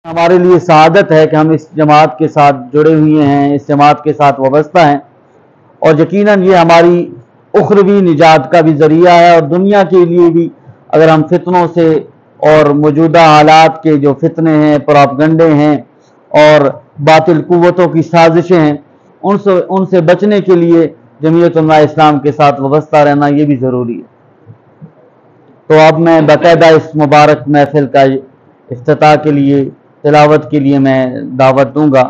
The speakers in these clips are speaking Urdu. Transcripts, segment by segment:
ہمارے لیے سعادت ہے کہ ہم اس جماعت کے ساتھ جڑے ہوئے ہیں، اس جماعت کے ساتھ وابستہ ہیں، اور یقیناً یہ ہماری اخروی نجات کا بھی ذریعہ ہے، اور دنیا کے لیے بھی اگر ہم فتنوں سے اور موجودہ حالات کے جو فتنے ہیں، پراپگنڈے ہیں اور باطل قوتوں کی سازشیں ہیں، ان سے بچنے کے لیے جمعیت علماء اسلام کے ساتھ وابستہ رہنا یہ بھی ضروری ہے۔ تو اب میں باقاعدہ اس مبارک محفل کا افتتاح کے لیے، تلاوت کے لیے میں دعوت دوں گا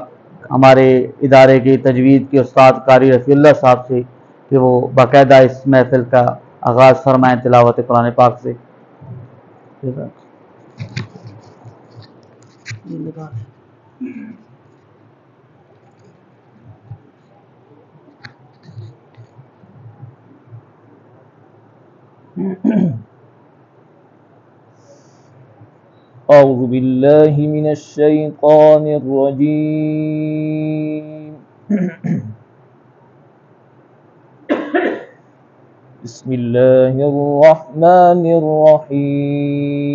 ہمارے ادارے کے تجوید کے استاد قاری رفیع اللہ صاحب سے کہ وہ باقاعدہ اس محفل کا آغاز فرمائیں تلاوت قرآن پاک سے۔ أعوذ بالله من الشيطان الرجيم بسم الله الرحمن الرحيم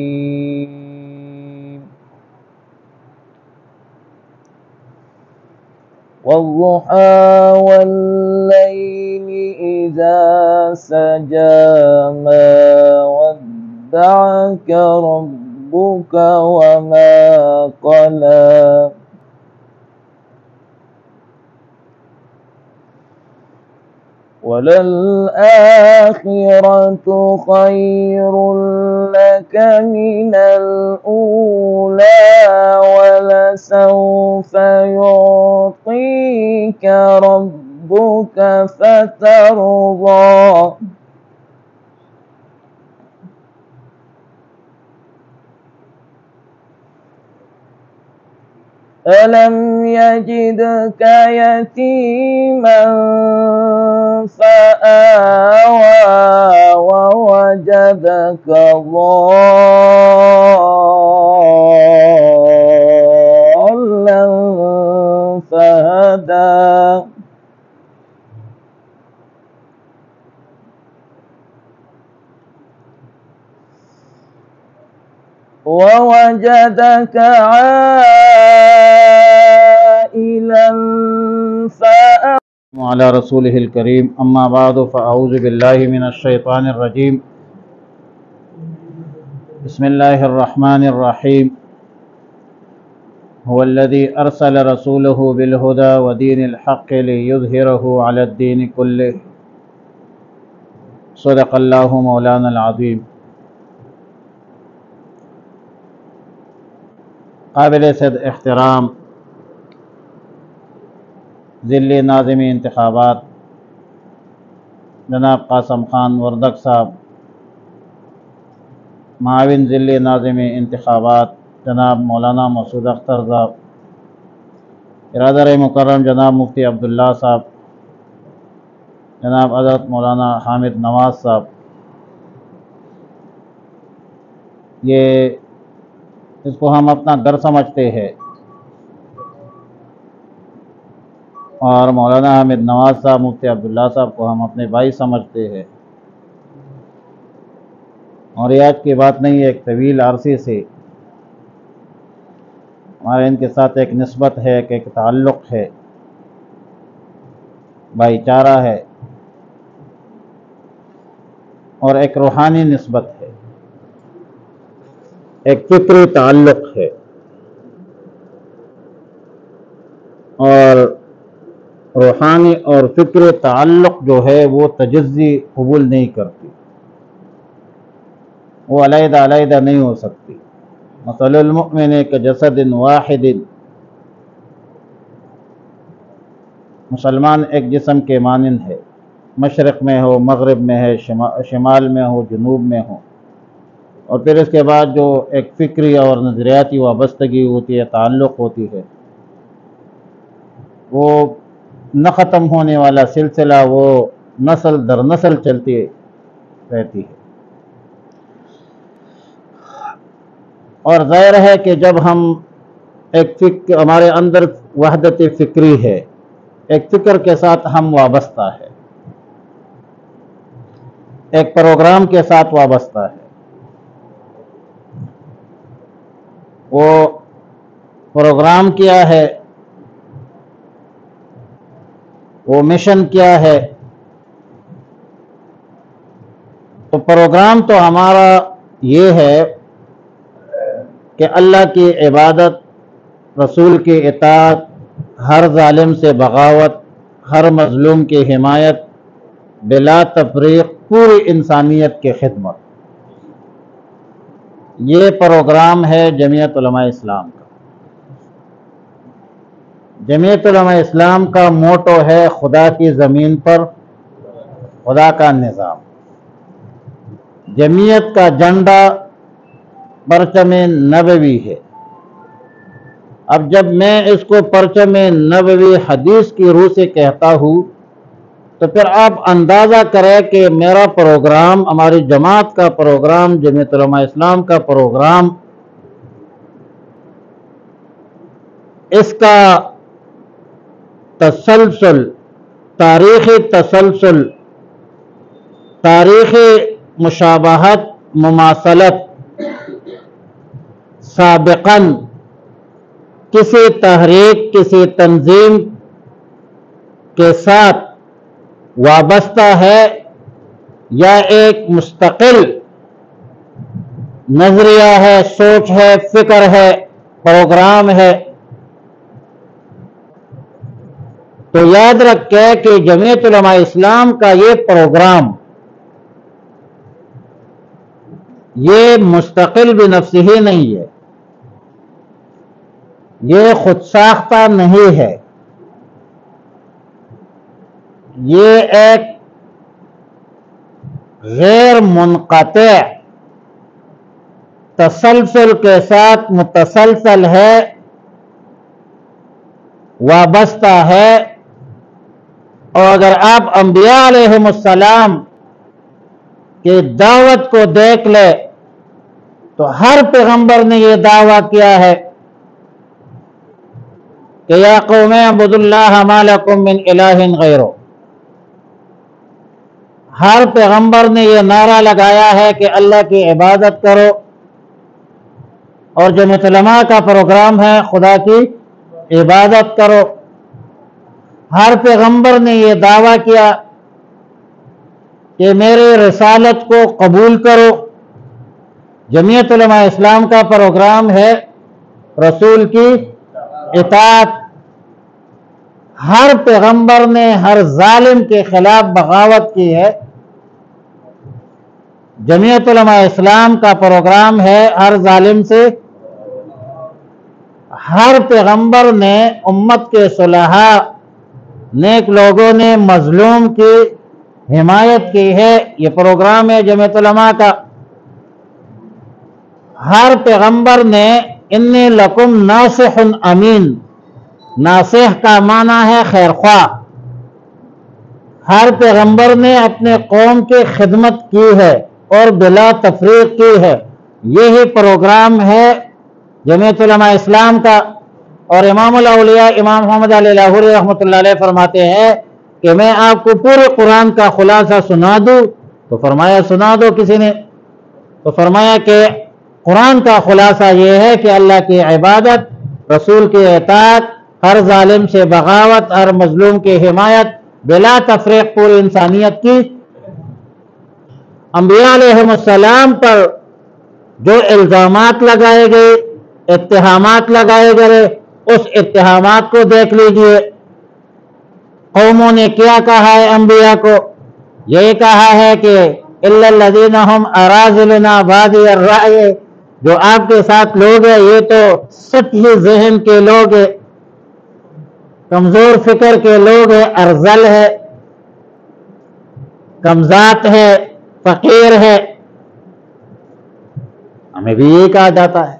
والضحى والليل إذا سجى ما ودعك ربك وما قلى وللآخرة خير لك من الأولى ولسوف يعطيك ربك فترضى ألم يجدك يتيما فآوى ووجدك ضالا فهدى ووجدك عائلا فأغنى وعلى رسوله الكريم اما بعد فاعوذ بالله من الشيطان الرجيم بسم الله الرحمن الرحيم هو الذي ارسل رسوله بالهدى ودين الحق ليظهره على الدين كله صدق الله مولانا العظيم۔ قابل صد احترام ذل ناظم انتخابات جناب قاسم خان وردک صاحب، معاون ذل ناظم انتخابات جناب مولانا مسعود اختر صاحب، برادر مکرم جناب مفتی عبداللہ صاحب، جناب حضرت مولانا حامد نواز صاحب، یہ اس کو ہم اپنا گھر سمجھتے ہیں، اور مولانا حامد نواز صاحب، مفتی عبداللہ صاحب کو ہم اپنے بھائی سمجھتے ہیں، اور یہ آج کی بات نہیں ہے، ایک طویل عرصے سے ہمارے ان کے ساتھ ایک نسبت ہے، ایک تعلق ہے، بھائی چارہ ہے، اور ایک روحانی نسبت ہے، ایک فکری تعلق ہے، اور روحانی اور فکری تعلق جو ہے وہ تجزی قبول نہیں کرتی، وہ علیحدہ علیحدہ نہیں ہو سکتی۔ مثل المؤمن کجسد واحد، مسلمان ایک جسم کے مانند ہے، مشرق میں ہو، مغرب میں ہے، شمال میں ہو، جنوب میں ہو، اور پھر اس کے بعد جو ایک فکری اور نظریاتی وابستگی ہوتی ہے، تعلق ہوتی ہے، وہ نہ ختم ہونے والا سلسلہ، وہ نسل در نسل چلتی رہتی ہے۔ اور ظاہر ہے کہ جب ہم ہمارے اندر وحدت فکری ہے، ایک فکر کے ساتھ ہم وابستہ ہے، ایک پروگرام کے ساتھ وابستہ ہے، وہ پروگرام کیا ہے، وہ مشن کیا ہے؟ تو پروگرام تو ہمارا یہ ہے کہ اللہ کی عبادت، رسول کی اطاعت، ہر ظالم سے بغاوت، ہر مظلوم کی حمایت، بلا تفریق پوری انسانیت کی خدمت۔ یہ پروگرام ہے جمعیت علماء اسلام کا۔ جمعیت علماء اسلام کا موٹو ہے خدا کی زمین پر خدا کا نظام۔ جمعیت کا جھنڈا پرچم نبوی ہے۔ اب جب میں اس کو پرچم نبوی حدیث کی روح سے کہتا ہوں تو پھر آپ اندازہ کریں کہ میرا پروگرام، ہماری جماعت کا پروگرام، جمعیت علماء اسلام کا پروگرام، اس کا تسلسل، تاریخی تسلسل، تاریخی مشابہت، مماثلت، سابقاً کسی تحریک، کسی تنظیم کے ساتھ وابستہ ہے یا ایک مستقل نظریہ ہے، سوچ ہے، فکر ہے، پروگرام ہے؟ تو یاد رکھیں کہ جمعیت علماء اسلام کا یہ پروگرام، یہ مستقل بنفسہ ہی نہیں ہے، یہ خود ساختہ نہیں ہے، یہ ایک غیر منقطع تسلسل کے ساتھ متسلسل ہے، وابستہ ہے۔ اور اگر آپ انبیاء علیہم السلام کی دعوت کو دیکھ لیں تو ہر پیغمبر نے یہ دعویٰ کیا ہے کہ یا قوم اعبدوا اللہ ما لکم من الہ غیرہ۔ ہر پیغمبر نے یہ نعرہ لگایا ہے کہ اللہ کی عبادت کرو، اور جمعیت علماء کا پروگرام ہے خدا کی عبادت کرو۔ ہر پیغمبر نے یہ دعویٰ کیا کہ میرے رسالت کو قبول کرو۔ جمعیت علماء اسلام کا پروگرام ہے رسول کی اطاعت۔ ہر پیغمبر نے ہر ظالم کے خلاف بغاوت کی ہے۔ جمعیت علماء اسلام کا پروگرام ہے ہر ظالم سے، ہر پیغمبر نے امت کے صلحاء نیک لوگوں نے مظلوم کی حمایت کی ہے۔ یہ پروگرام ہے جمعیت علماء کا۔ ہر پیغمبر نے انی لکم ناصح امین، ناصح کا معنی ہے خیر خواہ۔ ہر پیغمبر نے اپنے قوم کی خدمت کی ہے اور بلا تفریق کی ہے۔ یہی پروگرام ہے جمعیت علماء اسلام کا۔ اور امام الاولیاء امام محمد علی لاہوری رحمۃ اللہ علیہ فرماتے ہیں کہ میں آپ کو پورے قرآن کا خلاصہ سنا دوں؟ تو فرمایا سنا دو کسی نے، تو فرمایا کہ قرآن کا خلاصہ یہ ہے کہ اللہ کی عبادت، رسول کی اطاعت، ہر ظالم سے بغاوت، ہر مظلوم کی حمایت، بلا تفریق پوری انسانیت کی۔ انبیاء علیہم السلام پر جو الزامات لگائے گئے، اتہامات لگائے گئے، اس اتہامات کو دیکھ لیجئے۔ قوموں نے کیا کہا ہے انبیاء کو؟ یہ کہا ہے کہ الا الذین هم اراذلنا بادی الرأی، جو آپ کے ساتھ لوگ ہیں یہ تو سطحی ذہن کے لوگ ہیں، کمزور فکر کے لوگ ہیں، ارذل ہے، کمذات ہے، فقیر ہے۔ ہمیں بھی یہ کہا جاتا ہے،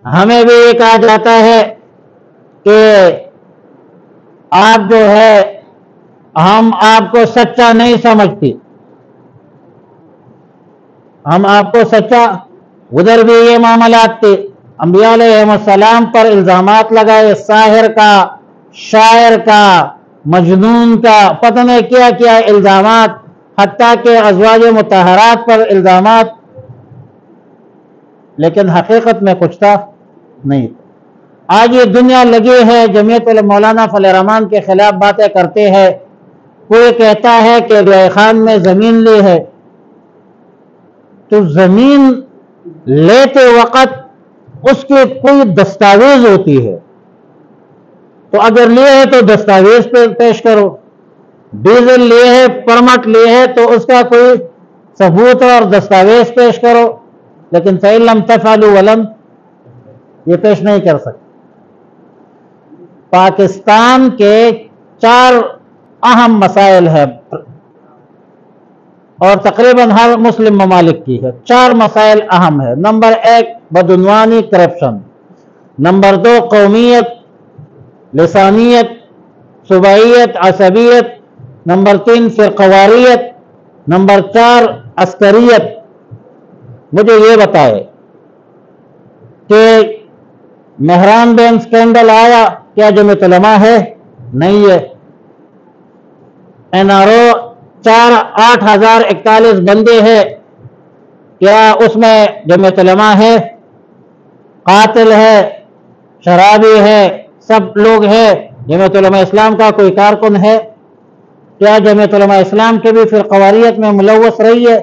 ہمیں بھی یہ کہا جاتا ہے کہ آپ جو ہے ہم آپ کو سچا نہیں سمجھتی، ہم آپ کو سچا، ادھر بھی یہ معاملات تھے۔ انبیاء علیہ السلام پر الزامات لگائے، ساحر کا، شاعر کا، مجنون کا، پتہ نہیں کیا کیا الزامات، حتیٰ کہ ازواج مطہرات پر الزامات، لیکن حقیقت میں کچھ تھا نہیں۔ آج یہ دنیا لگی ہے جمعیت مولانا فضل الرحمان کے خلاف باتیں کرتے ہیں. کوئی کہتا ہے کہ رائے خان میں زمین لی ہے، تو زمین لیتے وقت اس کے کوئی دستاویز ہوتی ہے، تو اگر لیے ہے تو دستاویز پیش کرو. ڈیزل لیے ہے، پرمٹ لیے ہے، تو اس کا کوئی ثبوت اور دستاویز پیش کرو. لیکن فَإِن لَمْ تَفْعَلُوا وَلَمْ، یہ پیش نہیں کر سکتے. پاکستان کے 4 اہم مسائل ہیں اور تقریباً ہر مسلم ممالک کی ہے. 4 مسائل اہم ہے. نمبر 1 بدعنوانی کرپشن، نمبر 2 قومیت، لسانیت، صوبائیت، عصبیت، نمبر 3 فرقواریت، نمبر 4 عسکریت. مجھے یہ بتائے کہ مہران بین سکینڈل آیا، کیا جمعیت علماء ہے؟ نہیں ہے. NRO 8,041 بندے ہیں، کیا اس میں جمعیت علماء ہے؟ قاتل ہے، شرابی ہے، سب لوگ ہیں. جمعیت علماء اسلام کا کوئی کارکن ہے؟ کیا جمعیت علماء اسلام کے بھی فرقواریت میں ملوث رہی ہے؟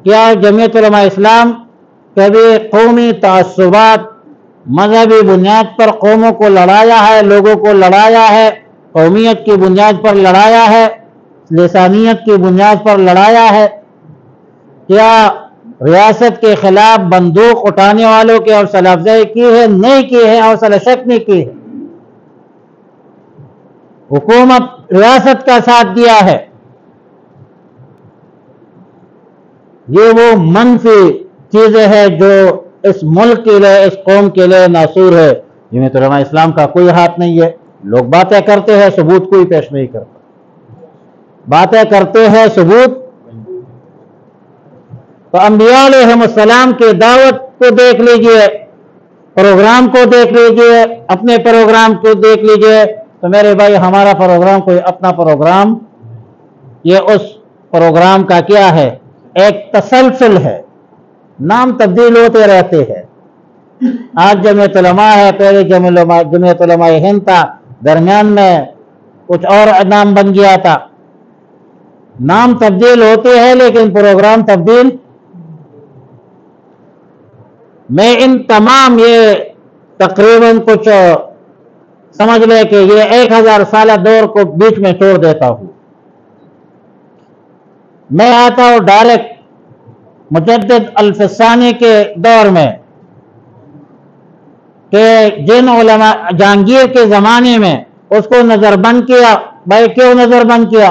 کیا جمعیت علماء اسلام کبھی قومی تعصبات، مذہبی بنیاد پر قوموں کو لڑایا ہے، لوگوں کو لڑایا ہے، قومیت کی بنیاد پر لڑایا ہے، لسانیت کی بنیاد پر لڑایا ہے؟ کیا ریاست کے خلاف بندوق اٹھانے والوں کی حوصلہ افزائی کی ہے؟ نہیں کی ہے، حوصلہ شک نہیں کی ہے. حکومت ریاست کا ساتھ دیا ہے. یہ وہ منفی چیزیں ہیں جو اس ملک کے لیے، اس قوم کے لیے ناصور ہے. جمعیت علماء اسلام کا کوئی ہاتھ نہیں ہے. لوگ باتیں کرتے ہیں، ثبوت کوئی پیش نہیں کرتا. باتیں کرتے ہیں، ثبوت. تو انبیاء علیہم السلام کی دعوت کو دیکھ لیجئے، پروگرام کو دیکھ لیجئے، اپنے پروگرام کو دیکھ لیجئے. تو میرے بھائی، ہمارا پروگرام کوئی اپنا پروگرام، یہ اس پروگرام کا کیا ہے؟ ایک تسلسل ہے. نام تبدیل ہوتے رہتے ہیں. آج جمعیت علماء ہے، پہلے جمعیت علماء ہند تھا، درمیان میں کچھ اور نام بن گیا تھا. نام تبدیل ہوتے ہیں لیکن پروگرام تبدیل. میں ان تمام یہ تقریباً کچھ سمجھ لے کہ یہ 1000 سالہ دور کو بیچ میں چھوڑ دیتا ہوں. میں آتا ہوں ڈائریکٹ مجدد الفسانی کے دور میں، کہ جن علماء جہانگیر کے زمانے میں اس کو نظر بند کیا. بھائی کیوں نظر بند کیا؟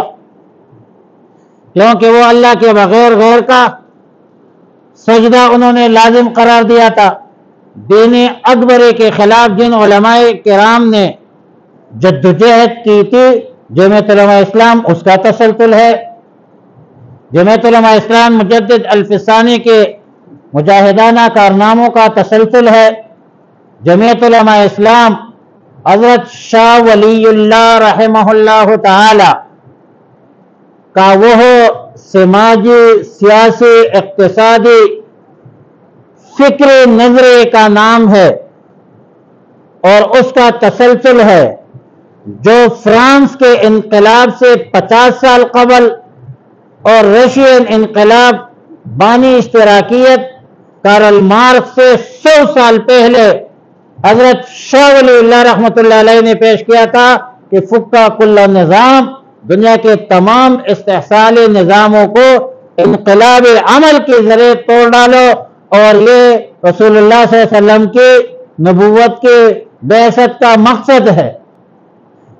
کیونکہ وہ اللہ کے بغیر غیر کا سجدہ انہوں نے لازم قرار دیا تھا. دین اکبری کے خلاف جن علماء کرام نے جدوجہد کی تھی، جمعیت علماء اسلام اس کا تسلسل ہے. جمعیت علماء اسلام مجدد الفسانی کے مجاہدانہ کارناموں کا تسلسل ہے. جمعیت علماء اسلام حضرت شاہ ولی اللہ رحمہ اللہ تعالی کا وہ سماجی، سیاسی، اقتصادی، فکری نظریے کا نام ہے اور اس کا تسلسل ہے جو فرانس کے انقلاب سے 50 سال قبل اور رشین انقلاب، بانی اشتراکیت، کارل مارکس سے 100 سال پہلے حضرت شاہ ولی اللہ رحمۃ اللہ علیہ نے پیش کیا تھا کہ فکا کل نظام، دنیا کے تمام استحصالی نظاموں کو انقلاب عمل کے ذریعے توڑ ڈالو. اور یہ رسول اللہ صلی اللہ علیہ وسلم کی نبوت کی بعثت کا مقصد ہے.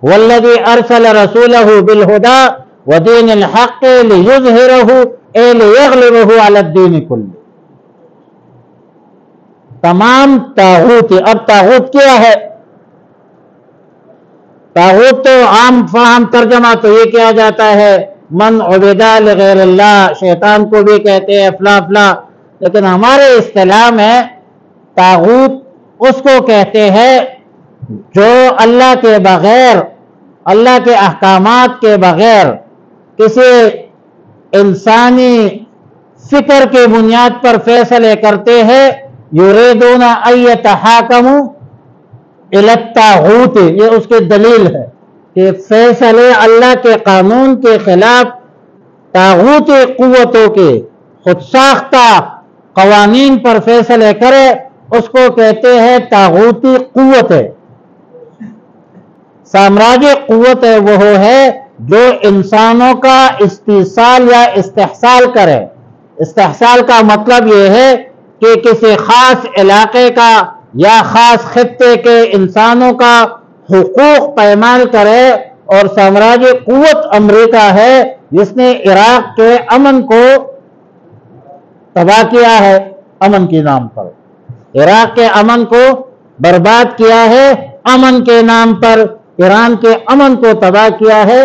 والذی ارسل رسولہ بالہدی ودین الحق لیظہرہ لیغلبہ علی الدین کلہ. تمام طاغوت. اب طاغوت کیا ہے؟ طاغوت تو عام فہم ترجمہ تو یہ کیا جاتا ہے، من عبدہ لغیر اللہ، شیطان کو بھی کہتے ہیں فلاں فلاں. لیکن ہمارے اصطلاح میں طاغوت اس کو کہتے ہیں جو اللہ کے بغیر، اللہ کے احکامات کے بغیر کسی انسانی فکر کے بنیاد پر فیصلے کرتے ہیں. یریدون ان یتحاکموا الی الطاغوت، یہ اس کی دلیل ہے کہ فیصلے اللہ کے قانون کے خلاف طاغوتی قوتوں کے خود ساختہ قوانین پر فیصلے کرے، اس کو کہتے ہیں طاغوتی قوت ہے۔ سامراجی قوت ہے وہ ہے جو انسانوں کا استحصال یا استحصال کرے۔ استحصال کا مطلب یہ ہے کہ کسی خاص علاقے کا یا خاص خطے کے انسانوں کا حقوق پامال کرے، اور سامراجی قوت امریکہ ہے جس نے عراق کے امن کو تباہ کیا ہے امن کے نام پر، عراق کے امن کو برباد کیا ہے امن کے نام پر، ایران کے امن کو تباہ کیا ہے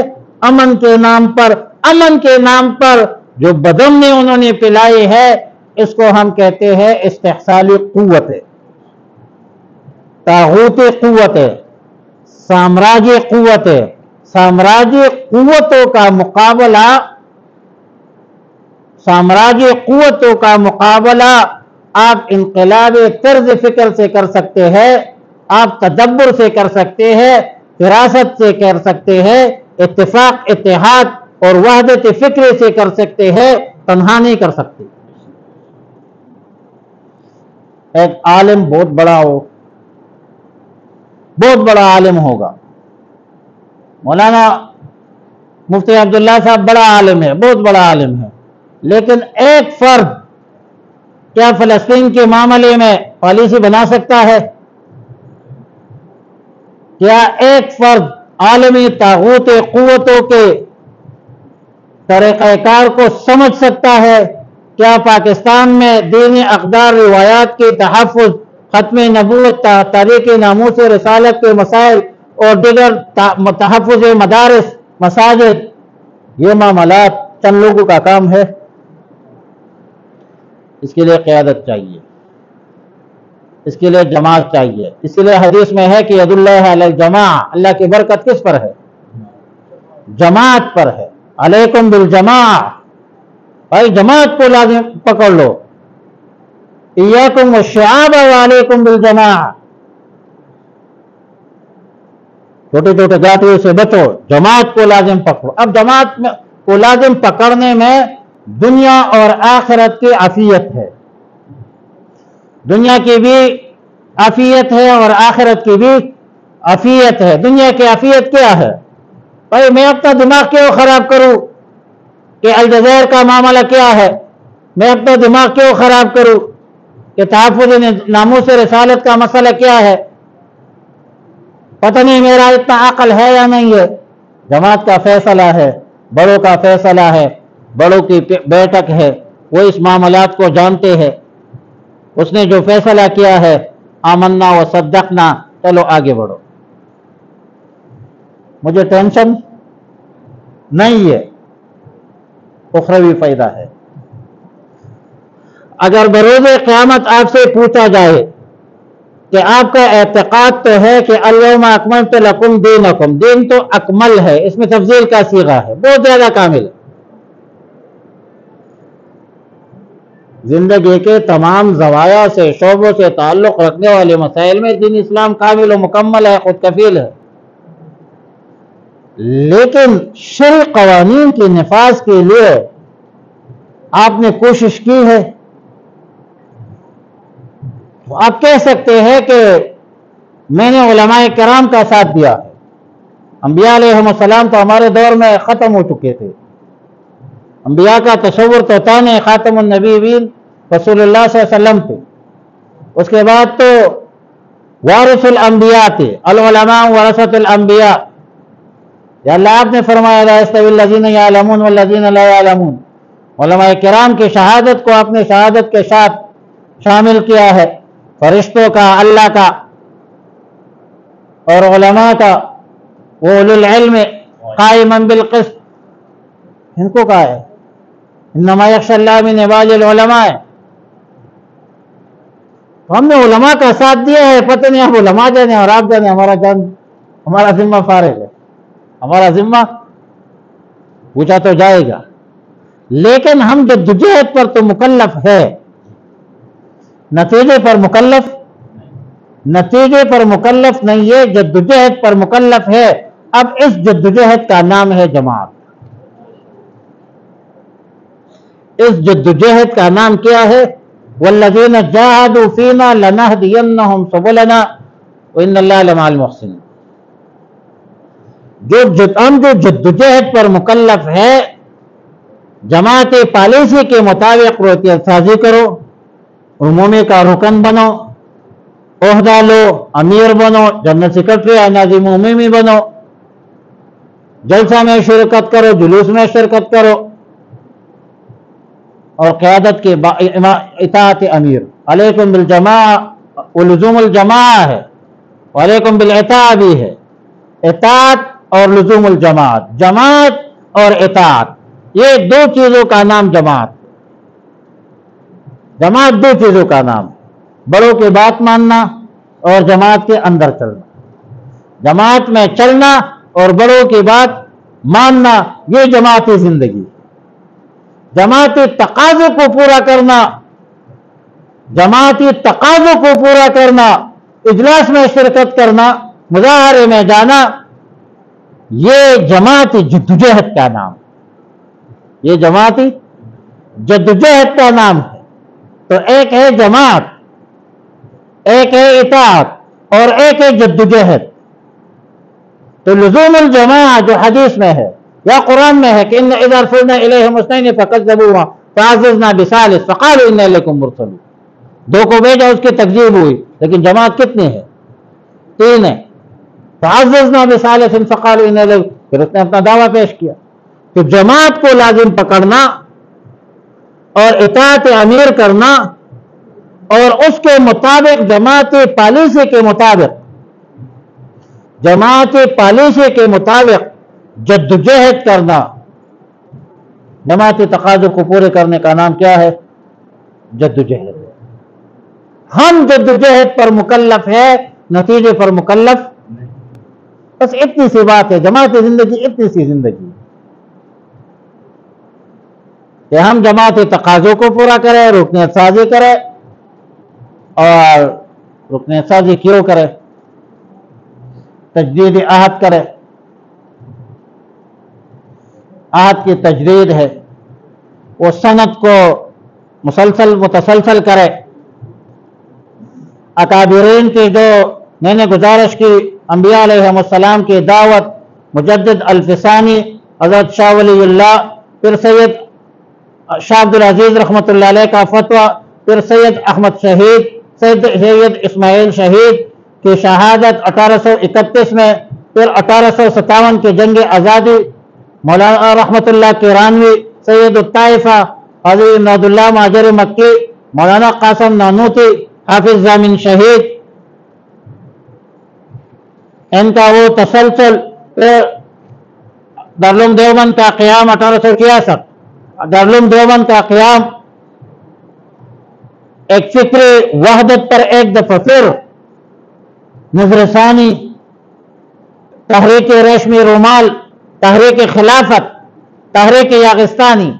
امن کے نام پر۔ امن کے نام پر جو بدامنی انہوں نے پلائی ہے، اس کو ہم کہتے ہیں استحصالی قوت ہے، طاغوتی قوت ہے، سامراجی قوت ہے۔ سامراجی قوتوں کا مقابلہ آپ انقلابی طرز فکر سے کر سکتے ہیں، آپ تدبر سے کر سکتے ہیں، فراست سے کر سکتے ہیں، اتفاق اتحاد اور وحدت فکر سے کر سکتے ہیں، تنہا نہیں کر سکتے۔ ایک عالم بہت بڑا عالم ہوگا، مولانا مفتی عبداللہ صاحب بڑا عالم ہے، بہت بڑا عالم ہے، لیکن ایک فرد کیا فلسطین کے معاملے میں پالیسی بنا سکتا ہے؟ کیا ایک فرد عالمی طاغوت قوتوں کے طریقہ کار کو سمجھ سکتا ہے؟ کیا پاکستان میں دینی اقدار، روایات کی تحفظ، ختم نبوت، تاریخ ناموس رسالت کے مسائل اور دیگر تحفظ مدارس، مساجد، یہ معاملات چند لوگوں کا کام ہے؟ اس کے لیے قیادت چاہیے، اس کے لیے جماعت چاہیے۔ اس لیے حدیث میں ہے کہ ید اللہ علی الجماع، اللہ کی برکت کس پر ہے؟ جماعت پر ہے۔ علیکم بالجماع، بھائی جماعت کو لازم پکڑ لو۔ ایاکم والشعاب وعلیکم بالجماع، چھوٹے چھوٹے گاٹیوں سے بچو، جماعت کو لازم پکڑو۔ اب جماعت کو لازم پکڑنے میں دنیا اور آخرت کی عافیت ہے، دنیا کی بھی عافیت ہے اور آخرت کی بھی عافیت ہے۔ دنیا کی عافیت کیا ہے؟ بھائی میں اپنا دماغ کیوں خراب کروں کہ الجزائر کا معاملہ کیا ہے؟ میں اپنا دماغ کیوں خراب کروں کہ تحفظ ناموس رسالت کا مسئلہ کیا ہے؟ پتہ نہیں میرا اتنا عقل ہے یا نہیں ہے۔ جماعت کا فیصلہ ہے، بڑوں کا فیصلہ ہے، بڑوں کی بیٹھک ہے، وہ اس معاملات کو جانتے ہیں، اس نے جو فیصلہ کیا ہے آمنا و صدقنا، چلو آگے بڑھو، مجھے ٹینشن نہیں ہے، اخروی فائدہ ہے۔ اگر بروز قیامت آپ سے پوچھا جائے کہ آپ کا اعتقاد تو ہے کہ الیوم اکملت لکم دینکم، دین تو اکمل ہے، اس میں تفضیل کا صیغہ ہے، بہت زیادہ کامل ہے، زندگی کے تمام زوایا سے، شعبوں سے تعلق رکھنے والے مسائل میں دین اسلام کامل و مکمل ہے، خود کفیل ہے، لیکن شرعی قوانین کے نفاذ کے لیے آپ نے کوشش کی ہے۔ آپ کہہ سکتے ہیں کہ میں نے علماء کرام کا ساتھ دیا ہے، انبیاء علیہ السلام تو ہمارے دور میں ختم ہو چکے تھے، انبیاء کا تصور تو تھا نہیں، خاتم النبیین رسول اللہ صلی اللہ علیہ وسلم تھے، اس کے بعد تو وارث الانبیاء تھے، العلماء ورثۃ الانبیاء۔ یا اللہ آپ نے فرمایا لا یستوی الذین یعلمون والذین لا یعلمون، علماء کرام کی شہادت کو آپ نے شہادت کے ساتھ شامل کیا ہے، فرشتوں کا، اللہ کا اور علماء کا، اولو العلم قائما بالقسط، ان کو کہا ہے انما یخشی اللہ من عباد العلماء۔ تو ہم نے علماء کا ساتھ دیا ہے، پتہ نہیں آپ علماء جانے اور آپ جانے، ہمارا ذمہ فارغ ہے، ہمارا ذمہ پوچھا تو جائے گا، لیکن ہم جدوجہد پر تو مکلف ہے، نتیجے پر مکلف نتیجے پر مکلف نہیں ہے، جدوجہد پر مکلف ہے۔ اب اس جدوجہد کا نام ہے جماعت۔ اس جدوجہد کا نام کیا ہے؟ والذین جاہدوا فینا لنہدینہم سبلنا وان اللہ لمع المحسنین۔ ہم جو جدوجہد پر مکلف ہے، جماعت پالیسی کے مطابق رویت سازی کرو، عمومی کا رکن بنو، عہدہ لو، امیر بنو، جنرل سیکرٹری یا ناظم عمومی بنو، جلسہ میں شرکت کرو، جلوس میں شرکت کرو، اور قیادت کے اطاعت امیر۔ علیکم بالجماع، ولزوم الجماع ہے، وعلیکم بالاطاعہ بھی ہے۔ اطاعت اور لزوم الجماعت، جماعت اور اطاعت، یہ دو چیزوں کا نام جماعت۔ جماعت دو چیزوں کا نام، بڑوں کی بات ماننا اور جماعت کے اندر چلنا۔ جماعت میں چلنا اور بڑوں کی بات ماننا، یہ جماعتی زندگی۔ جماعتی تقاضوں کو پورا کرنا، جماعتی تقاضوں کو پورا کرنا، اجلاس میں شرکت کرنا، مظاہرے میں جانا، یہ جماعتی جدوجہد کا نام، یہ جماعتی جدوجہد کا نام ہے۔ تو ایک ہے جماعت، ایک ہے اطاعت، اور ایک ہے جدوجہد۔ تو لزوم الجماع جو حدیث میں ہے یا قرآن میں ہے کہ ان اذا ارسلنا الیہم اثنین فکذبوہما فعززنا بثالث فقالوا انا الیکم مرسلون، دو کو بھیجا، اس کی تکذیب ہوئی، لیکن جماعت کتنی ہے؟ تین ہے۔ فعززنا بثالث فقالوا انا الیکم، پھر اس نے اپنا دعویٰ پیش کیا۔ تو جماعت کو لازم پکڑنا اور اطاعت امیر کرنا، اور اس کے مطابق جماعت پالیسی کے مطابق، جماعت پالیسی کے مطابق جدوجہد کرنا، جماعتی تقاضوں کو پورے کرنے کا نام کیا ہے؟ جدوجہد۔ ہم جدوجہد پر مکلف ہے، نتیجے پر مکلف بس اتنی سی بات ہے۔ جماعتی زندگی اتنی سی زندگی کہ ہم جماعتی تقاضوں کو پورا کریں، رکنیت سازی کریں، اور رکنیت سازی کیوں کرے؟ تجدید عہد کرے، عہد کی تجدید ہے، وہ سند کو متسلسل کرے۔ اکابرین کی جو میں نے گزارش کی، انبیاء علیہ السلام کی دعوت، مجدد الفسانی، حضرت شاہ ولی اللہ، پھر سید شاہ عبدالعزیز رحمۃ اللہ علیہ کا فتویٰ، پھر سید احمد شہید، سید اسماعیل شہید کی شہادت 1831 میں، پھر 1857 کی جنگ آزادی، مولانا رحمۃ اللہ کرانوی، سید الطائفہ حضرت نعد اللہ مہاجر مکی، مولانا قاسم نانوتی، حافظ ضامن شہید، ان کا وہ تسلسل، پھر دارالعلوم دیوبند کا قیام 1866، دارالعلوم دیوبند کا قیام ایک فکری وحدت پر ایک دفعہ پھر نظر ثانی، تحریک ریشمی رومال، تحریک خلافت، تحریک یاغستانی،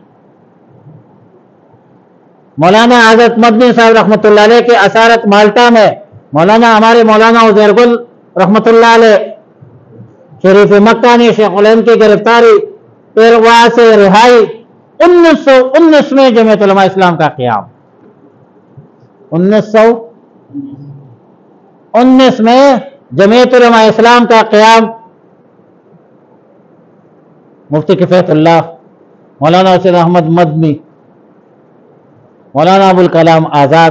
مولانا حضرت مدنی صاحب رحمۃ اللہ علیہ کے اسارت مالٹا میں، ہمارے مولانا عزیر گل رحمۃ اللہ علیہ، شریف مکانی شیخ الہند کی گرفتاری، پھر وہاں سے رہائی، 1919 میں جمعیت علماء اسلام کا قیام، 1919 میں جمعیت علماء اسلام کا قیام، مفتی کفایت اللہ، مولانا حسین احمد مدنی، مولانا ابوالکلام آزاد،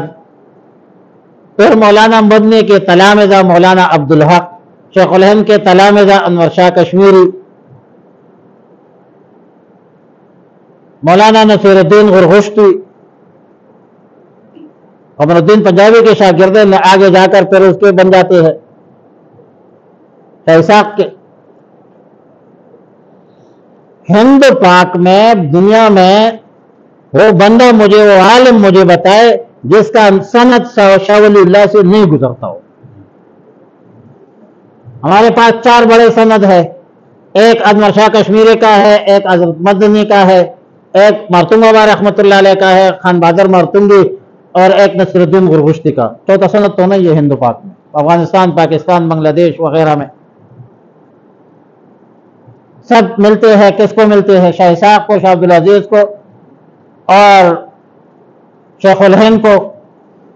پھر مولانا مدنی کے تلامذہ مولانا عبدالحق، شیخ الہند کے تلامذہ انور شاہ کشمیری، مولانا نصیر الدین غرغشتی، قمر الدین پنجابی کے شاگرد آگے جا کر پھر اس کے بن جاتے ہیں اسحاق کے۔ ہند پاک میں، دنیا میں وہ بندہ مجھے، وہ عالم مجھے بتائے جس کا سند شاہ ولی اللہ سے نہیں گزرتا ہو۔ ہمارے پاس 4 بڑے سند ہے، ایک انور شاہ کشمیری کا ہے، ایک حضرت مدنی کا ہے، ایک مرتم بابا رحمۃ اللہ علیہ کا ہے، خان بہادر مرتنگی، اور ایک نصیر الدین غرغشتی کا۔ چوتھا سند تو نہیں ہے ہند پاک میں۔ افغانستان، پاکستان، بنگلہ دیش وغیرہ میں سب ملتے ہیں. کس کو ملتے ہیں؟ شاہ اسحاق کو، شاہ عبدالعزیز کو اور شیخ الہند کو.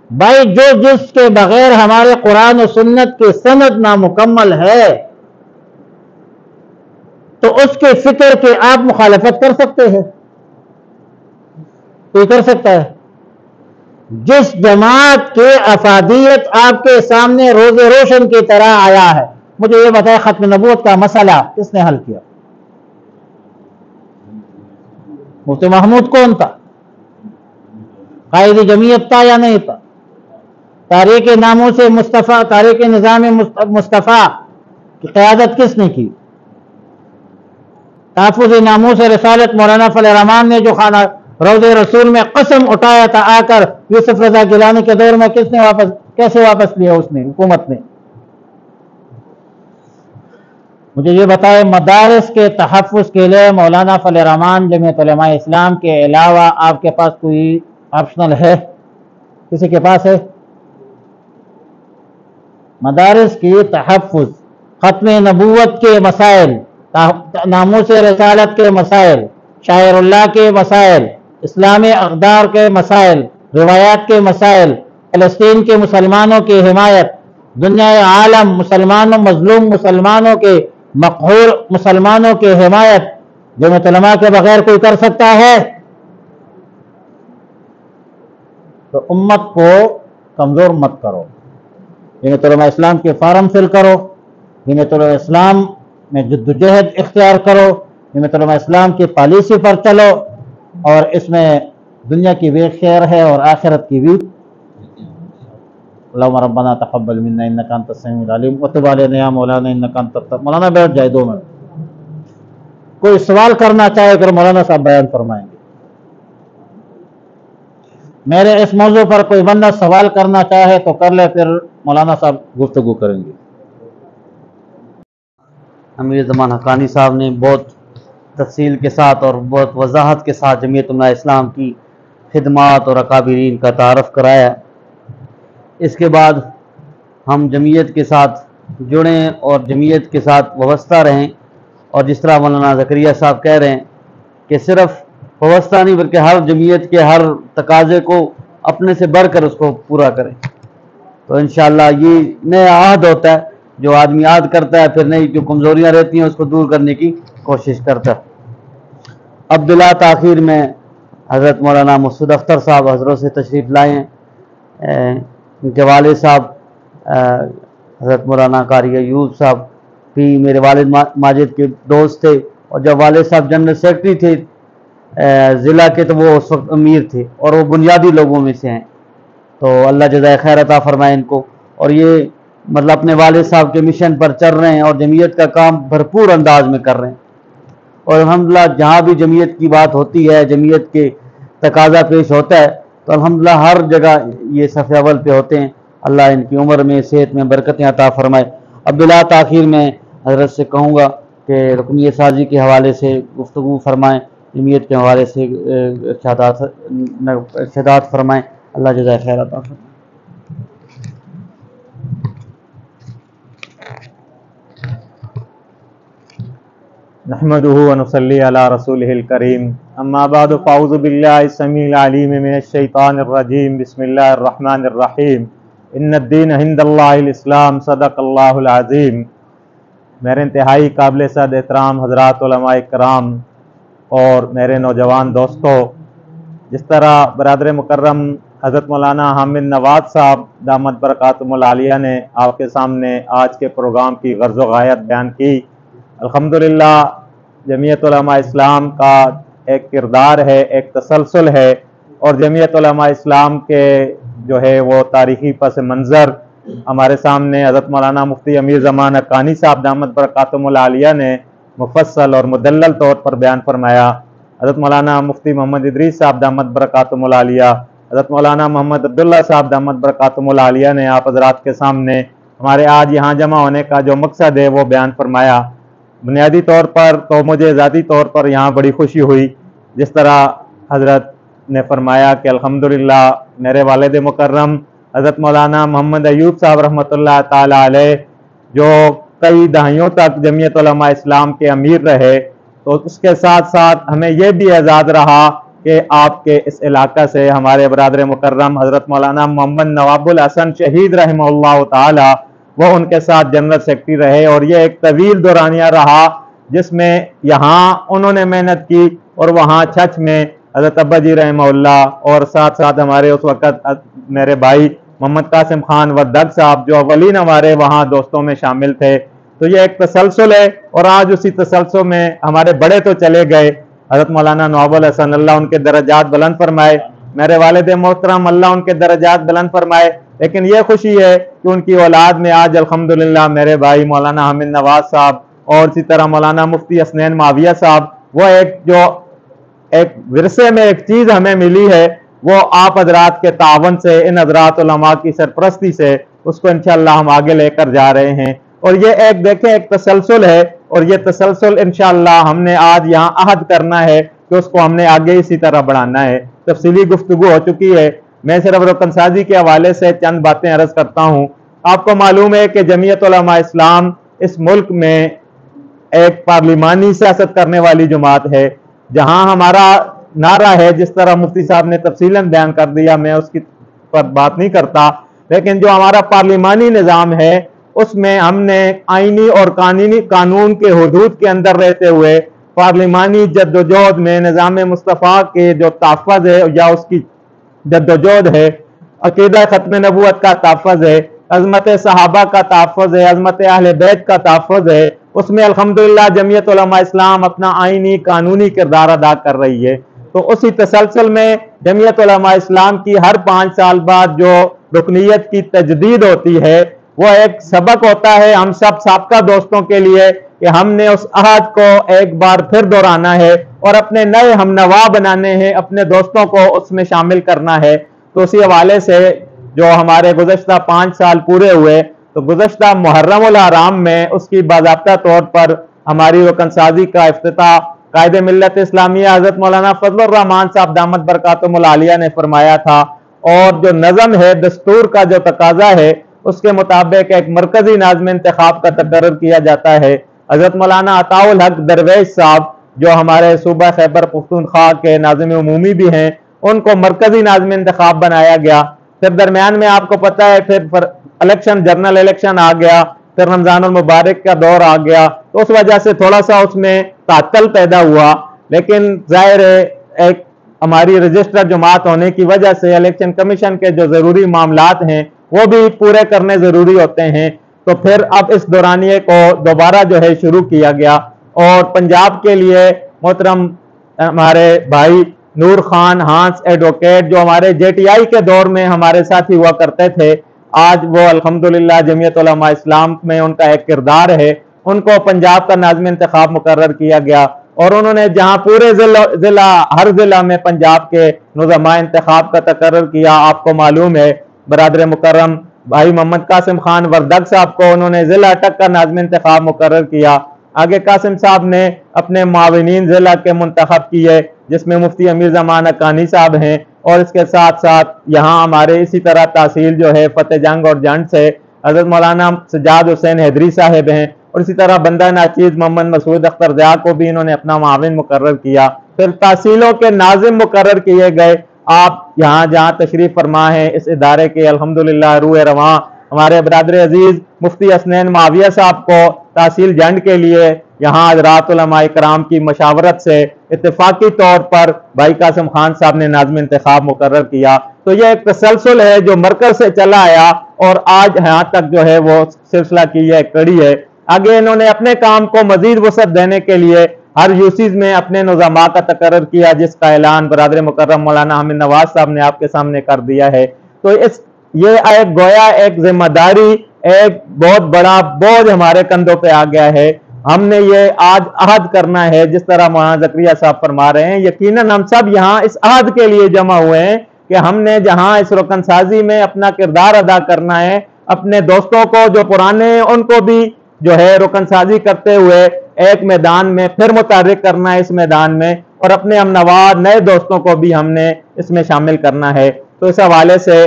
بھائی جو جس کے بغیر ہمارے قرآن و سنت کی سند نامکمل ہے تو اس کے فکر کے آپ مخالفت کر سکتے ہیں؟ کوئی کر سکتا ہے؟ جس جماعت کے افادیت آپ کے سامنے روز روشن کی طرح آیا ہے، مجھے یہ بتائے ختم نبوت کا مسئلہ کس نے حل کیا؟ مفتی محمود کون تھا؟ قائد جمعیت تھا یا نہیں تھا؟ تاریخ ناموس مصطفیٰ، تاریخ نظام مصطفیٰ کی قیادت کس نے کی؟ تحفظ ناموس رسالت مولانا فضل الرحمان نے جو خانہ روض رسول میں قسم اٹھایا تھا آ کر یوسف رضا گیلانی کے دور میں، کس نے کیسے واپس لیا؟ اس نے، حکومت نے. مجھے یہ بتائے مدارس کے تحفظ کے لیے مولانا فضل الرحمان جمعیت علماء اسلام کے علاوہ آپ کے پاس کوئی آپشنل ہے؟ کسی کے پاس ہے؟ مدارس کی تحفظ، ختم نبوت کے مسائل، ناموس رسالت کے مسائل، شاعر اللہ کے مسائل، اسلامی اقدار کے مسائل، روایات کے مسائل، فلسطین کے مسلمانوں کی حمایت، دنیا عالم مسلمانوں، مظلوم مسلمانوں کے، مقہور مسلمانوں کی حمایت، جمعیت علماء کے بغیر کوئی کر سکتا ہے؟ تو امت کو کمزور مت کرو. جمعیت علماء اسلام کے فارم فل کرو، جمعیت علماء اسلام میں جدوجہد اختیار کرو، جمعیت علماء اسلام کی پالیسی پر چلو، اور اس میں دنیا کی بھی خیر ہے اور آخرت کی بھی. اللہم ربنا تقبل منا انک انت السمیع العلیم وتب علینا یا مولانا انک انت التواب. مولانا بیٹھ جائے 2 منٹ. کوئی سوال کرنا چاہے اگر مولانا صاحب بیان فرمائیں گے. میرے اس موضوع پر کوئی بندہ سوال کرنا چاہے تو کر لے، پھر مولانا صاحب گفتگو کریں گے. امیر زمان حقانی صاحب نے بہت تفصیل کے ساتھ اور بہت وضاحت کے ساتھ جمعیت علماء اسلام کی خدمات اور اکابرین کا تعارف کرایا. اس کے بعد ہم جمعیت کے ساتھ جڑیں اور جمعیت کے ساتھ وابستہ رہیں، اور جس طرح مولانا زکریا صاحب کہہ رہے ہیں کہ صرف وابستہ نہیں بلکہ ہر جمعیت کے ہر تقاضے کو اپنے سے بڑھ کر اس کو پورا کریں. تو انشاءاللہ یہ نیا عہد ہوتا ہے، جو آدمی عہد کرتا ہے پھر نئی جو کمزوریاں رہتی ہیں اس کو دور کرنے کی کوشش کرتا ہے. اب بلا تاخیر میں حضرت مولانا مسعود اختر صاحب حضرت سے تشریف لائے ہیں. ان کے والد صاحب حضرت مولانا قاری ایوب صاحب بھی میرے والد ماجد کے دوست تھے، اور جب والد صاحب جنرل سیکرٹری تھے ضلع کے تو وہ اس وقت امیر تھے، اور وہ بنیادی لوگوں میں سے ہیں. تو اللہ جزائے خیر عطا فرمائے ان کو، اور یہ مطلب اپنے والد صاحب کے مشن پر چل رہے ہیں اور جمعیت کا کام بھرپور انداز میں کر رہے ہیں. اور الحمدللہ جہاں بھی جمعیت کی بات ہوتی ہے، جمعیت کے تقاضا پیش ہوتا ہے، تو الحمدللہ ہر جگہ یہ صف اول پہ ہوتے ہیں. اللہ ان کی عمر میں، صحت میں برکتیں عطا فرمائے. اب بلا تاخیر میں حضرت سے کہوں گا کہ رکنیت سازی کے حوالے سے گفتگو فرمائیں، جمعیت کے حوالے سے ارشادات فرمائیں. اللہ جزائے خیر عطا فرمائے. نحمده ونصلي على رسوله الكريم اما بعد فاعوذ بالله السميع العليم من الشيطان الرجيم بسم الله الرحمن الرحيم ان الدين عند الله الاسلام صدق الله العظيم. میرے انتہائی قابل صد احترام حضرات علماء کرام اور میرے نوجوان دوستوں، جس طرح برادر مکرم حضرت مولانا حامد نواز صاحب دامت برکاتہم العالیہ نے آپ کے سامنے آج کے پروگرام کی غرض و غایت بیان کی، الحمدللہ جمعیت علماء اسلام کا ایک کردار ہے، ایک تسلسل ہے، اور جمعیت علماء اسلام کے جو ہے وہ تاریخی پس منظر ہمارے سامنے حضرت مولانا مفتی امیر زمان حقانی صاحب دامت برکاتہم العالیہ نے مفصل اور مدلل طور پر بیان فرمایا. حضرت مولانا مفتی محمد ادریس صاحب دامت برکاتہم العالیہ، حضرت مولانا محمد عبداللہ صاحب دامت برکاتہم العالیہ نے آپ حضرات کے سامنے ہمارے آج یہاں جمع ہونے کا جو مقصد ہے وہ بیان فرمایا. بنیادی طور پر تو مجھے ذاتی طور پر یہاں بڑی خوشی ہوئی، جس طرح حضرت نے فرمایا کہ الحمدللہ میرے والد مکرم حضرت مولانا محمد ایوب صاحب رحمۃ اللہ تعالی علیہ جو کئی دہائیوں تک جمعیت علماء اسلام کے امیر رہے، تو اس کے ساتھ ساتھ ہمیں یہ بھی اعزاز رہا کہ آپ کے اس علاقہ سے ہمارے برادر مکرم حضرت مولانا محمد نواب الحسن شہید رحمہ اللہ تعالی وہ ان کے ساتھ جنرل سیکرٹری رہے، اور یہ ایک طویل دورانیہ رہا جس میں یہاں انہوں نے محنت کی اور وہاں چھچ میں حضرت ابا جی رحمہ اللہ، اور ساتھ ساتھ ہمارے اس وقت میرے بھائی محمد قاسم خان وردگ صاحب جو اولین ہمارے وہاں دوستوں میں شامل تھے۔ تو یہ ایک تسلسل ہے، اور آج اسی تسلسل میں ہمارے بڑے تو چلے گئے، حضرت مولانا نواب الحسن اللہ ان کے درجات بلند فرمائے، میرے والد محترم اللہ ان کے درجات بلند فرمائے، لیکن یہ خوشی ہے کہ ان کی اولاد میں آج الحمدللہ میرے بھائی مولانا حامد نواز صاحب اور اسی طرح مولانا مفتی حسنین معاویہ صاحب، وہ ایک ورثے میں ایک چیز ہمیں ملی ہے، وہ آپ حضرات کے تعاون سے، ان حضرات علماء کی سرپرستی سے اس کو انشاءاللہ ہم آگے لے کر جا رہے ہیں، اور یہ دیکھیں ایک تسلسل ہے، اور یہ تسلسل انشاءاللہ ہم نے آج یہاں عہد کرنا ہے کہ اس کو ہم نے آگے اسی طرح بڑھانا ہے۔ تفصیلی گفتگو ہو چکی ہے، میں صرف رکن سازی کے حوالے سے چند باتیں عرض کرتا ہوں۔ آپ کو معلوم ہے کہ جمعیت علماء اسلام اس ملک میں ایک پارلیمانی سیاست کرنے والی جماعت ہے، جہاں ہمارا نعرہ ہے، جس طرح مفتی صاحب نے تفصیلاً بیان کر دیا، میں اس کی پر بات نہیں کرتا، لیکن جو ہمارا پارلیمانی نظام ہے اس میں ہم نے آئینی اور قانون کے حدود کے اندر رہتے ہوئے پارلیمانی جدوجہد میں نظام مصطفیٰ کے جو تحفظ ہے یا اس کی جدوجہد ہے، عقیدہ ختم نبوت کا تحفظ ہے، عظمت صحابہ کا تحفظ ہے، عظمت اہل بیت کا تحفظ ہے، اس میں الحمدللہ جمعیت علماء اسلام اپنا آئینی قانونی کردار ادا کر رہی ہے۔ تو اسی تسلسل میں جمعیت علماء اسلام کی ہر 5 سال بعد جو رکنیت کی تجدید ہوتی ہے، وہ ایک سبق ہوتا ہے ہم سب سابقہ دوستوں کے لیے کہ ہم نے اس عہد کو ایک بار پھر دہرانا ہے اور اپنے نئے ہم نوا بنانے ہیں، اپنے دوستوں کو اس میں شامل کرنا ہے۔ تو اسی حوالے سے جو ہمارے گزشتہ 5 سال پورے ہوئے، تو گزشتہ محرم الحرام میں اس کی باضابطہ طور پر ہماری رکن سازی کا افتتاح قائد ملت اسلامیہ حضرت مولانا فضل الرحمان صاحب دامت برکاتہم العالیہ نے فرمایا تھا، اور جو نظم ہے، دستور کا جو تقاضا ہے، اس کے مطابق ایک مرکزی ناظم انتخاب کا تقرر کیا جاتا ہے۔ حضرت مولانا عطاء الحق درویش صاحب جو ہمارے صوبہ خیبر پختونخوا کے ناظم عمومی بھی ہیں، ان کو مرکزی ناظم انتخاب بنایا گیا۔ پھر درمیان میں آپ کو پتہ ہے پھر الیکشن، جنرل الیکشن آ گیا، پھر رمضان المبارک کا دور آ گیا، تو اس وجہ سے تھوڑا سا اس میں تعطل پیدا ہوا، لیکن ظاہر ہے ایک ہماری رجسٹر جماعت ہونے کی وجہ سے الیکشن کمیشن کے جو ضروری معاملات ہیں وہ بھی پورے کرنے ضروری ہوتے ہیں، تو پھر اب اس دورانیے کو دوبارہ جو ہے شروع کیا گیا، اور پنجاب کے لیے محترم ہمارے بھائی نور خان ہانس ایڈوکیٹ جو ہمارے JTI کے دور میں ہمارے ساتھی ہوا کرتے تھے، آج وہ الحمدللہ جمعیت علماء اسلام میں ان کا ایک کردار ہے، ان کو پنجاب کا ناظم انتخاب مقرر کیا گیا، اور انہوں نے جہاں پورے ہر ضلع میں پنجاب کے نظماء انتخاب کا تقرر کیا، آپ کو معلوم ہے برادر مکرم بھائی محمد قاسم خان وردگ صاحب کو انہوں نے ضلع اٹک کا ناظم انتخاب مقرر کیا، آگے قاسم صاحب نے اپنے معاونین ضلع کے منتخب کیے، جس میں مفتی امیر زمان حقانی صاحب ہیں، اور اس کے ساتھ ساتھ یہاں ہمارے اسی طرح تحصیل جو ہے فتح جنگ اور جنڈ سے حضرت مولانا سجاد حسین حیدری صاحب ہیں، اور اسی طرح بندہ ناچیز محمد مسعود اختر ضیاء کو بھی انہوں نے اپنا معاون مقرر کیا۔ پھر تحصیلوں کے ناظم مقرر کیے گئے، آپ یہاں جہاں تشریف فرما ہیں اس ادارے کے الحمدللہ روح رواں ہمارے برادر عزیز مفتی حسنین معاویہ صاحب کو تحصیل جنڈ کے لیے یہاں حضرات علماء کرام کی مشاورت سے اتفاقی طور پر بھائی قاسم خان صاحب نے ناظم انتخاب مقرر کیا۔ تو یہ ایک تسلسل ہے جو مرکز سے چلا آیا اور آج یہاں تک جو ہے وہ سلسلہ کی ہے کڑی ہے۔ آگے انہوں نے اپنے کام کو مزید وسعت دینے کے لیے ہر یوسیز میں اپنے نظامہ کا تقرر کیا، جس کا اعلان برادر مکرم مولانا حامد نواز صاحب نے آپ کے سامنے کر دیا ہے۔ تو یہ ایک گویا ایک ذمہ داری، ایک بہت بڑا بوجھ ہمارے کندھوں پہ آ گیا ہے۔ ہم نے یہ آج عہد کرنا ہے، جس طرح مولانا زکریا صاحب فرما رہے ہیں، یقیناً ہم سب یہاں اس عہد کے لیے جمع ہوئے ہیں کہ ہم نے جہاں اس رکن سازی میں اپنا کردار ادا کرنا ہے، اپنے دوستوں کو جو پرانے ہیں ان کو بھی جو ہے رکن سازی کرتے ہوئے ایک میدان میں پھر متحرک کرنا ہے اس میدان میں، اور اپنے ہم نوا نئے دوستوں کو بھی ہم نے اس میں شامل کرنا ہے۔ تو اس حوالے سے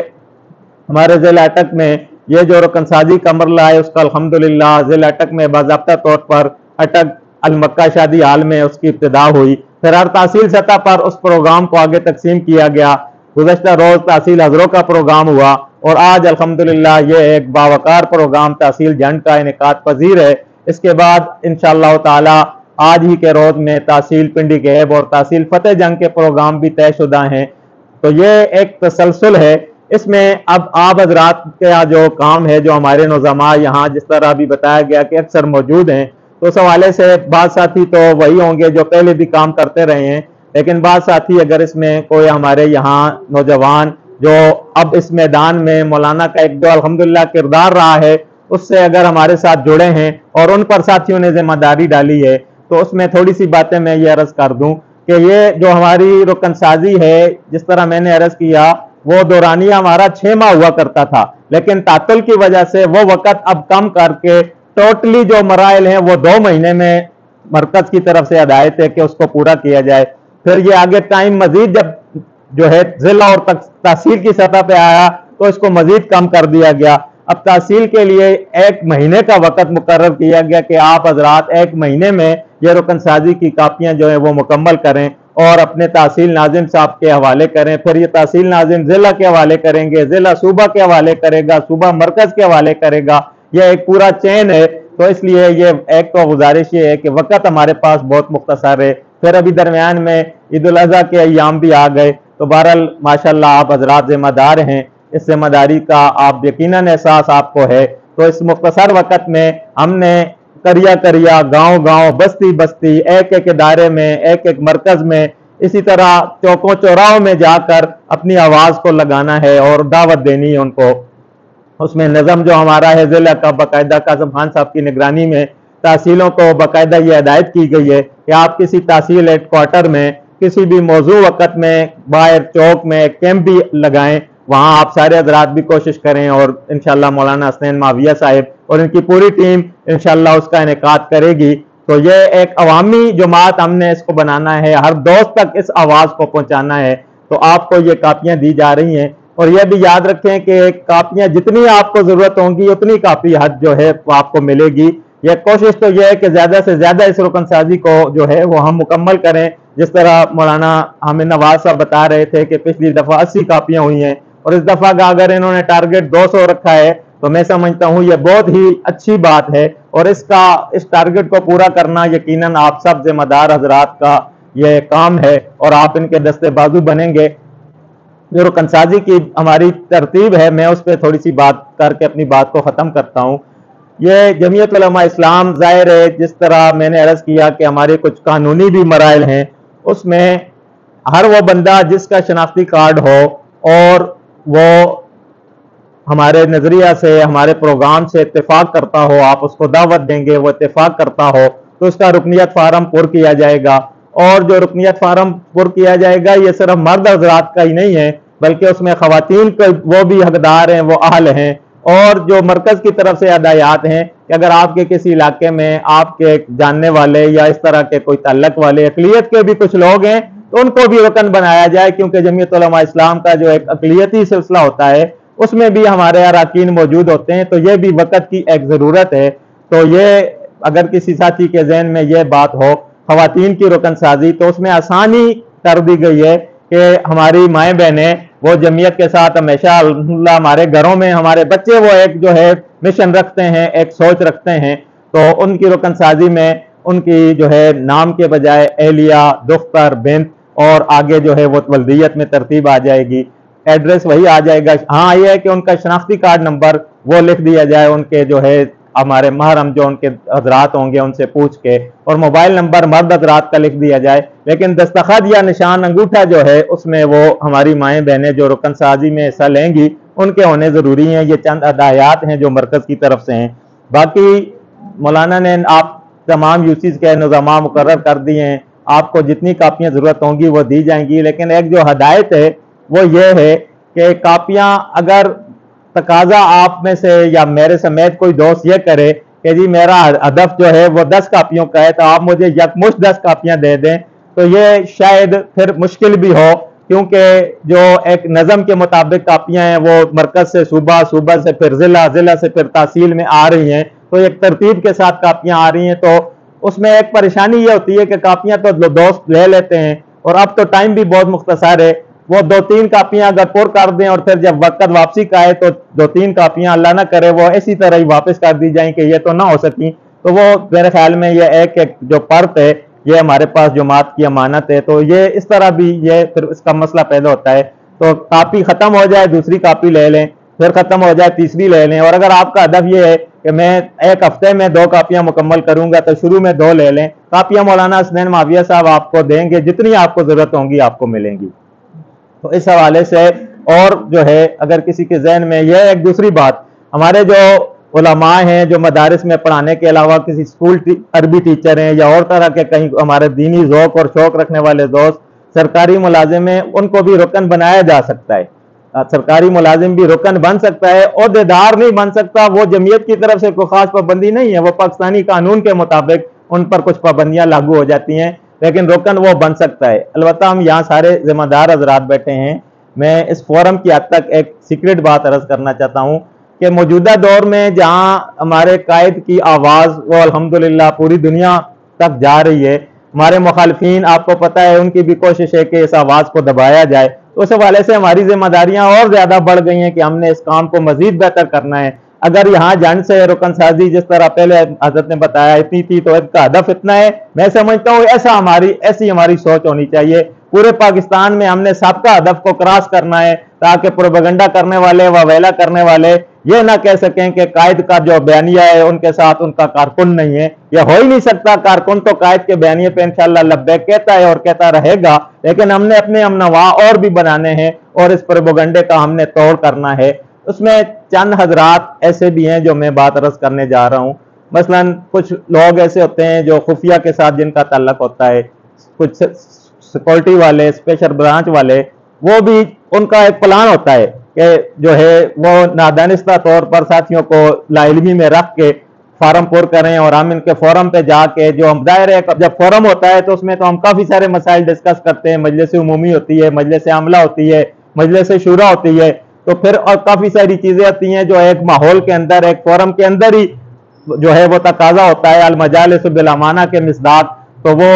ہمارے ضلع اٹک میں یہ جو رکن سازی کا مرلہ ہے اس کا الحمدللہ ضلع اٹک میں باضابطہ طور پر اٹک المکہ شادی حال میں اس کی ابتدا ہوئی، پھر ہر تحصیل سطح پر اس پروگرام کو آگے تقسیم کیا گیا۔ گزشتہ روز تحصیل ہزروں کا پروگرام ہوا اور آج الحمدللہ یہ ایک باوقار پروگرام تحصیل جنڈ کا انعقاد پذیر ہے۔ اس کے بعد انشاءاللہ تعالی آج ہی کے روز میں تحصیل پنڈی گیب اور تحصیل فتح جنگ کے پروگرام بھی طے شدہ ہیں۔ تو یہ ایک تسلسل ہے، اس میں اب آپ حضرات کا جو کام ہے، جو ہمارے نظماء یہاں جس طرح بھی بتایا گیا کہ اکثر موجود ہیں، تو اس حوالے سے بعض ساتھی تو وہی ہوں گے جو پہلے بھی کام کرتے رہے ہیں، لیکن بعض ساتھی اگر اس میں کوئی ہمارے یہاں نوجوان جو اب اس میدان میں مولانا کا ایک جو الحمدللہ کردار رہا ہے اس سے اگر ہمارے ساتھ جڑے ہیں اور ان پر ساتھیوں نے ذمہ داری ڈالی ہے، تو اس میں تھوڑی سی باتیں میں یہ عرض کر دوں کہ یہ جو ہماری رکن سازی ہے، جس طرح میں نے عرض کیا، وہ دورانیہ ہمارا 6 ماہ ہوا کرتا تھا، لیکن تعطل کی وجہ سے وہ وقت اب کم کر کے ٹوٹلی جو مراحل ہیں وہ 2 مہینے میں مرکز کی طرف سے ہدایت ہے کہ اس کو پورا کیا جائے۔ پھر یہ آگے ٹائم مزید جب جو ہے ضلع اور تحصیل کی سطح پہ آیا تو اس کو مزید کم کر دیا گیا۔ اب تحصیل کے لیے 1 مہینے کا وقت مقرر کیا گیا کہ آپ حضرات 1 مہینے میں یہ رکن سازی کی کاپیاں جو ہیں وہ مکمل کریں اور اپنے تحصیل ناظم صاحب کے حوالے کریں، پھر یہ تحصیل ناظم ضلع کے حوالے کریں گے، ضلع صوبہ کے حوالے کرے گا، صوبہ مرکز کے حوالے کرے گا، یہ ایک پورا چین ہے۔ تو اس لیے یہ ایک تو گزارش یہ ہے کہ وقت ہمارے پاس بہت مختصر ہے، پھر ابھی درمیان میں عید الاضحیٰ کے ایام بھی آ گئے، تو بہرحال ماشاءاللہ آپ حضرات ذمہ دار ہیں، اس ذمہ داری کا آپ یقیناً احساس آپ کو ہے۔ تو اس مختصر وقت میں ہم نے کریا گاؤں گاؤں بستی بستی ایک ادارے میں ایک مرکز میں اسی طرح چوکوں چوراہوں میں جا کر اپنی آواز کو لگانا ہے اور دعوت دینی ہے ان کو۔ اس میں نظم جو ہمارا ہے ضلع کا باقاعدہ قاسم خان صاحب کی نگرانی میں تحصیلوں کو باقاعدہ یہ ہدایت کی گئی ہے کہ آپ کسی تحصیل ہیڈ کوارٹر میں کسی بھی موضوع وقت میں باہر چوک میں کیمپ بھی لگائیں، وہاں آپ سارے حضرات بھی کوشش کریں اور انشاءاللہ مولانا حسنین معاویہ صاحب اور ان کی پوری ٹیم انشاءاللہ اس کا انعقاد کرے گی۔ تو یہ ایک عوامی جماعت ہم نے اس کو بنانا ہے، ہر دوست تک اس آواز کو پہنچانا ہے۔ تو آپ کو یہ کاپیاں دی جا رہی ہیں اور یہ بھی یاد رکھیں کہ کاپیاں جتنی آپ کو ضرورت ہوں گی اتنی کاپی حد جو ہے وہ آپ کو ملے گی۔ یہ کوشش تو یہ ہے کہ زیادہ سے زیادہ اس رکن سازی کو جو ہے وہ ہم مکمل کریں، جس طرح مولانا حامد نواز صاحب بتا رہے تھے کہ پچھلی دفعہ 80 کاپیاں ہوئی ہیں اور اس دفعہ کا اگر انہوں نے ٹارگٹ 200 رکھا ہے تو میں سمجھتا ہوں یہ بہت ہی اچھی بات ہے، اور اس ٹارگٹ کو پورا کرنا یقیناً آپ سب ذمہ دار حضرات کا یہ کام ہے اور آپ ان کے دستے بازو بنیں گے۔ جو رکن سازی کی ہماری ترتیب ہے میں اس پہ تھوڑی سی بات کر کے اپنی بات کو ختم کرتا ہوں۔ یہ جمعیت علماء اسلام ظاہر ہے جس طرح میں نے عرض کیا کہ ہمارے کچھ قانونی بھی مراحل ہیں، اس میں ہر وہ بندہ جس کا شناختی کارڈ ہو اور وہ ہمارے نظریہ سے ہمارے پروگرام سے اتفاق کرتا ہو، آپ اس کو دعوت دیں گے، وہ اتفاق کرتا ہو تو اس کا رکنیت فارم پر کیا جائے گا، اور جو رکنیت فارم پر کیا جائے گا یہ صرف مرد حضرات کا ہی نہیں ہے بلکہ اس میں خواتین کے وہ بھی حقدار ہیں، وہ اہل ہیں، اور جو مرکز کی طرف سے ہدایات ہیں کہ اگر آپ کے کسی علاقے میں آپ کے جاننے والے یا اس طرح کے کوئی تعلق والے اقلیت کے بھی کچھ لوگ ہیں تو ان کو بھی رکن بنایا جائے، کیونکہ جمعیت علماء اسلام کا جو ایک اقلیتی سلسلہ ہوتا ہے اس میں بھی ہمارے اراکین موجود ہوتے ہیں، تو یہ بھی وقت کی ایک ضرورت ہے۔ تو یہ اگر کسی ساتھی کے ذہن میں یہ بات ہو خواتین کی رکن سازی، تو اس میں آسانی کر دی گئی ہے کہ ہماری مائیں بہنیں وہ جمعیت کے ساتھ ہمیشہ الحمدللہ ہمارے گھروں میں ہمارے بچے وہ ایک جو ہے مشن رکھتے ہیں، ایک سوچ رکھتے ہیں، تو ان کی رکن سازی میں ان کی جو ہے نام کے بجائے اہلیہ، دختر، بنت اور آگے جو ہے وہ ولدیت میں ترتیب آ جائے گی، ایڈریس وہی آ جائے گا۔ ہاں یہ ہے کہ ان کا شناختی کارڈ نمبر وہ لکھ دیا جائے، ان کے جو ہے ہمارے محرم جو ان کے حضرات ہوں گے ان سے پوچھ کے، اور موبائل نمبر مرد حضرات کا لکھ دیا جائے، لیکن دستخط یا نشان انگوٹھا جو ہے اس میں وہ ہماری مائیں بہنیں جو رکن سازی میں حصہ لیں گی ان کے ہونے ضروری ہیں۔ یہ چند ہدایات ہیں جو مرکز کی طرف سے ہیں۔ باقی مولانا نے آپ تمام یوسیز کے نظامہ مقرر کر دیے ہیں، آپ کو جتنی کاپیاں ضرورت ہوں گی وہ دی جائیں گی، لیکن ایک جو ہدایت ہے وہ یہ ہے کہ کاپیاں اگر تقاضا آپ میں سے یا میرے سمیت کوئی دوست یہ کرے کہ جی میرا ہدف جو ہے وہ 10 کاپیوں کا ہے تو آپ مجھے یکمشت 10 کاپیاں دے دیں، تو یہ شاید پھر مشکل بھی ہو کیونکہ جو ایک نظم کے مطابق کاپیاں ہیں وہ مرکز سے صوبہ، صوبہ سے پھر ضلع، ضلع سے پھر تحصیل میں آ رہی ہیں، تو ایک ترتیب کے ساتھ کاپیاں آ رہی ہیں، تو اس میں ایک پریشانی یہ ہوتی ہے کہ کاپیاں تو دوست لے لیتے ہیں، اور اب تو ٹائم بھی بہت مختصر ہے، وہ 2-3 کاپیاں اگر پر کر دیں اور پھر جب وقت واپسی کا آئے تو 2-3 کاپیاں اللہ نہ کرے وہ اسی طرح ہی واپس کر دی جائیں کہ یہ تو نہ ہو سکیں، تو وہ میرے خیال میں یہ ایک جو پرت ہے یہ ہمارے پاس جماعت کی امانت ہے، تو یہ اس طرح بھی یہ پھر اس کا مسئلہ پیدا ہوتا ہے، تو کاپی ختم ہو جائے دوسری کاپی لے لیں، پھر ختم ہو جائے تیسری لے لیں، اور اگر آپ کا ہدف یہ ہے کہ میں ایک ہفتے میں 2 کاپیاں مکمل کروں گا تو شروع میں 2 لے لیں، کاپیاں مولانا حسنین معاویہ صاحب آپ کو دیں گے، جتنی آپ کو ضرورت ہوں گی آپ کو ملیں گی۔ تو اس حوالے سے اور جو ہے اگر کسی کے ذہن میں یہ ایک دوسری بات، ہمارے جو علماء ہیں جو مدارس میں پڑھانے کے علاوہ کسی اسکول عربی ٹیچر ہیں یا اور طرح کے کہیں ہمارے دینی ذوق اور شوق رکھنے والے دوست سرکاری ملازم ہیں، ان کو بھی رکن بنایا جا سکتا ہے، سرکاری ملازم بھی رکن بن سکتا ہے، عہدیدار نہیں بن سکتا، وہ جمعیت کی طرف سے کوئی خاص پابندی نہیں ہے، وہ پاکستانی قانون کے مطابق ان پر کچھ پابندیاں لاگو ہو جاتی ہیں، لیکن رکن وہ بن سکتا ہے۔ البتہ ہم یہاں سارے ذمہ دار حضرات بیٹھے ہیں، میں اس فورم کی حد تک ایک سیکرٹ بات عرض کرنا چاہتا ہوں کہ موجودہ دور میں جہاں ہمارے قائد کی آواز وہ الحمدللہ پوری دنیا تک جا رہی ہے، ہمارے مخالفین آپ کو پتہ ہے ان کی بھی کوشش ہے کہ اس آواز کو دبایا جائے، تو اس حوالے سے ہماری ذمہ داریاں اور زیادہ بڑھ گئی ہیں کہ ہم نے اس کام کو مزید بہتر کرنا ہے۔ اگر یہاں جنگ سے رکن سازی جس طرح پہلے حضرت نے بتایا اتنی تھی تو اس کا ہدف اتنا ہے، میں سمجھتا ہوں ایسی ہماری سوچ ہونی چاہیے، پورے پاکستان میں ہم نے سب کا ہدف کو کراس کرنا ہے تاکہ پروپیگنڈا کرنے والے واویلا کرنے والے یہ نہ کہہ سکیں کہ قائد کا جو بیانیہ ہے ان کے ساتھ ان کا کارکن نہیں ہے، یہ ہو ہی نہیں سکتا، کارکن تو قائد کے بیانیے پہ انشاءاللہ لبیک کہتا ہے اور کہتا رہے گا، لیکن ہم نے اپنے امنوا اور بھی بنانے ہیں اور اس پروپیگنڈے کا ہم نے توڑ کرنا ہے۔ اس میں چند حضرات ایسے بھی ہیں جو میں بات عرض کرنے جا رہا ہوں، مثلا کچھ لوگ ایسے ہوتے ہیں جو خفیہ کے ساتھ جن کا تعلق ہوتا ہے، کچھ سیکورٹی والے، اسپیشل برانچ والے، وہ بھی ان کا ایک پلان ہوتا ہے کہ جو ہے وہ نادانستہ طور پر ساتھیوں کو لا علمی میں رکھ کے فارم پر کریں، اور ہم ان کے فورم پہ جا کے جو ہم ظاہر ہے جب فورم ہوتا ہے تو اس میں تو ہم کافی سارے مسائل ڈسکس کرتے ہیں، مجلس عمومی ہوتی ہے، مجلس عاملہ ہوتی ہے، مجلس شورا ہوتی ہے، تو پھر اور کافی ساری چیزیں آتی ہیں جو ایک ماحول کے اندر ایک فورم کے اندر ہی جو ہے وہ تقاضا ہوتا ہے المجالس بالامانہ کے مصداق، تو وہ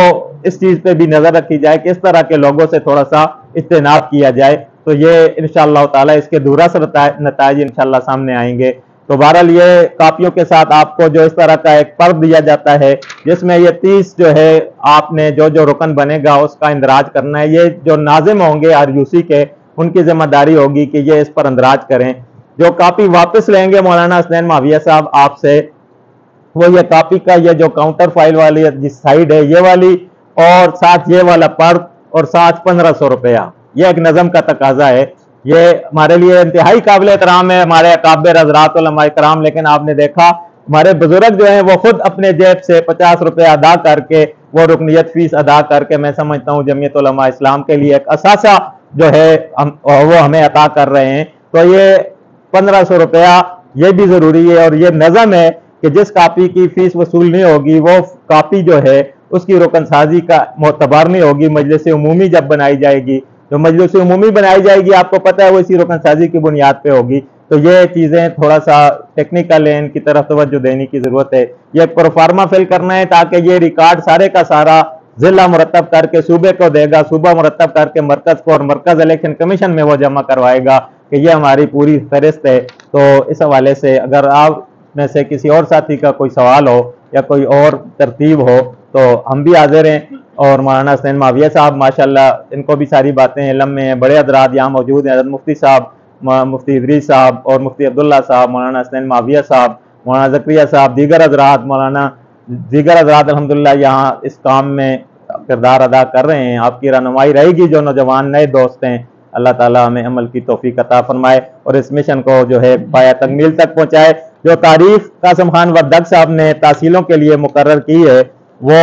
اس چیز پہ بھی نظر رکھی جائے کہ اس طرح کے لوگوں سے تھوڑا سا اجتناب کیا جائے، تو یہ انشاءاللہ تعالی اس کے دورس نتائج انشاءاللہ سامنے آئیں گے۔ تو بہرحال یہ کاپیوں کے ساتھ آپ کو جو اس طرح کا ایک پرد دیا جاتا ہے جس میں یہ 30 جو ہے آپ نے جو رکن بنے گا اس کا اندراج کرنا ہے، یہ جو ناظم ہوں گے RUC کے ان کی ذمہ داری ہوگی کہ یہ اس پر اندراج کریں۔ جو کاپی واپس لیں گے مولانا حسنین معاویہ صاحب آپ سے، وہ یہ کاپی کا یہ جو کاؤنٹر فائل والی جس سائیڈ ہے یہ والی، اور ساتھ یہ والا پرد، اور ساتھ 1500 روپیہ، یہ ایک نظم کا تقاضا ہے، یہ ہمارے لیے انتہائی قابل احترام ہے ہمارے اکابر حضرات علماء کرام، لیکن آپ نے دیکھا ہمارے بزرگ جو ہیں وہ خود اپنے جیب سے 50 روپے ادا کر کے وہ رکنیت فیس ادا کر کے میں سمجھتا ہوں جمعیت علماء اسلام کے لیے ایک اثاثہ جو ہے وہ ہمیں عطا کر رہے ہیں، تو یہ 1500 روپیہ یہ بھی ضروری ہے، اور یہ نظم ہے کہ جس کاپی کی فیس وصول نہیں ہوگی وہ کاپی جو ہے اس کی رکن سازی کا معتبر نہیں ہوگی، مجلس عمومی جب بنائی جائے گی، جو مجلس عمومی بنائی جائے گی آپ کو پتہ ہے وہ اسی رکن سازی کی بنیاد پہ ہوگی، تو یہ چیزیں تھوڑا سا ٹیکنیکل ہیں، ان کی طرف توجہ دینے کی ضرورت ہے، یہ ایک پروفارما فل کرنا ہے تاکہ یہ ریکارڈ سارے کا سارا ضلع مرتب کر کے صوبے کو دے گا، صوبہ مرتب کر کے مرکز کو، اور مرکز الیکشن کمیشن میں وہ جمع کروائے گا کہ یہ ہماری پوری فہرست ہے۔ تو اس حوالے سے اگر آپ میں سے کسی اور ساتھی کا کوئی سوال ہو یا کوئی اور ترتیب ہو تو ہم بھی حاضر ہیں، اور مولانا حسنین معاویہ صاحب ماشاءاللہ ان کو بھی ساری باتیں علم میں ہیں، بڑے حضرات یہاں موجود ہیں، حضرت مفتی صاحب، مفتی ادریس صاحب اور مفتی عبداللہ صاحب، مولانا حسنین معاویہ صاحب، مولانا زکریا صاحب، دیگر حضرات الحمدللہ یہاں اس کام میں کردار ادا کر رہے ہیں، آپ کی رہنمائی رہے گی، جو نوجوان نئے دوست ہیں اللہ تعالیٰ ہمیں عمل کی توفیق عطا فرمائے اور اس مشن کو جو ہے پایہ تکمیل تک پہنچائے۔ جو تاریخ قاسم خان وردک صاحب نے تحصیلوں کے لیے مقرر کی ہے وہ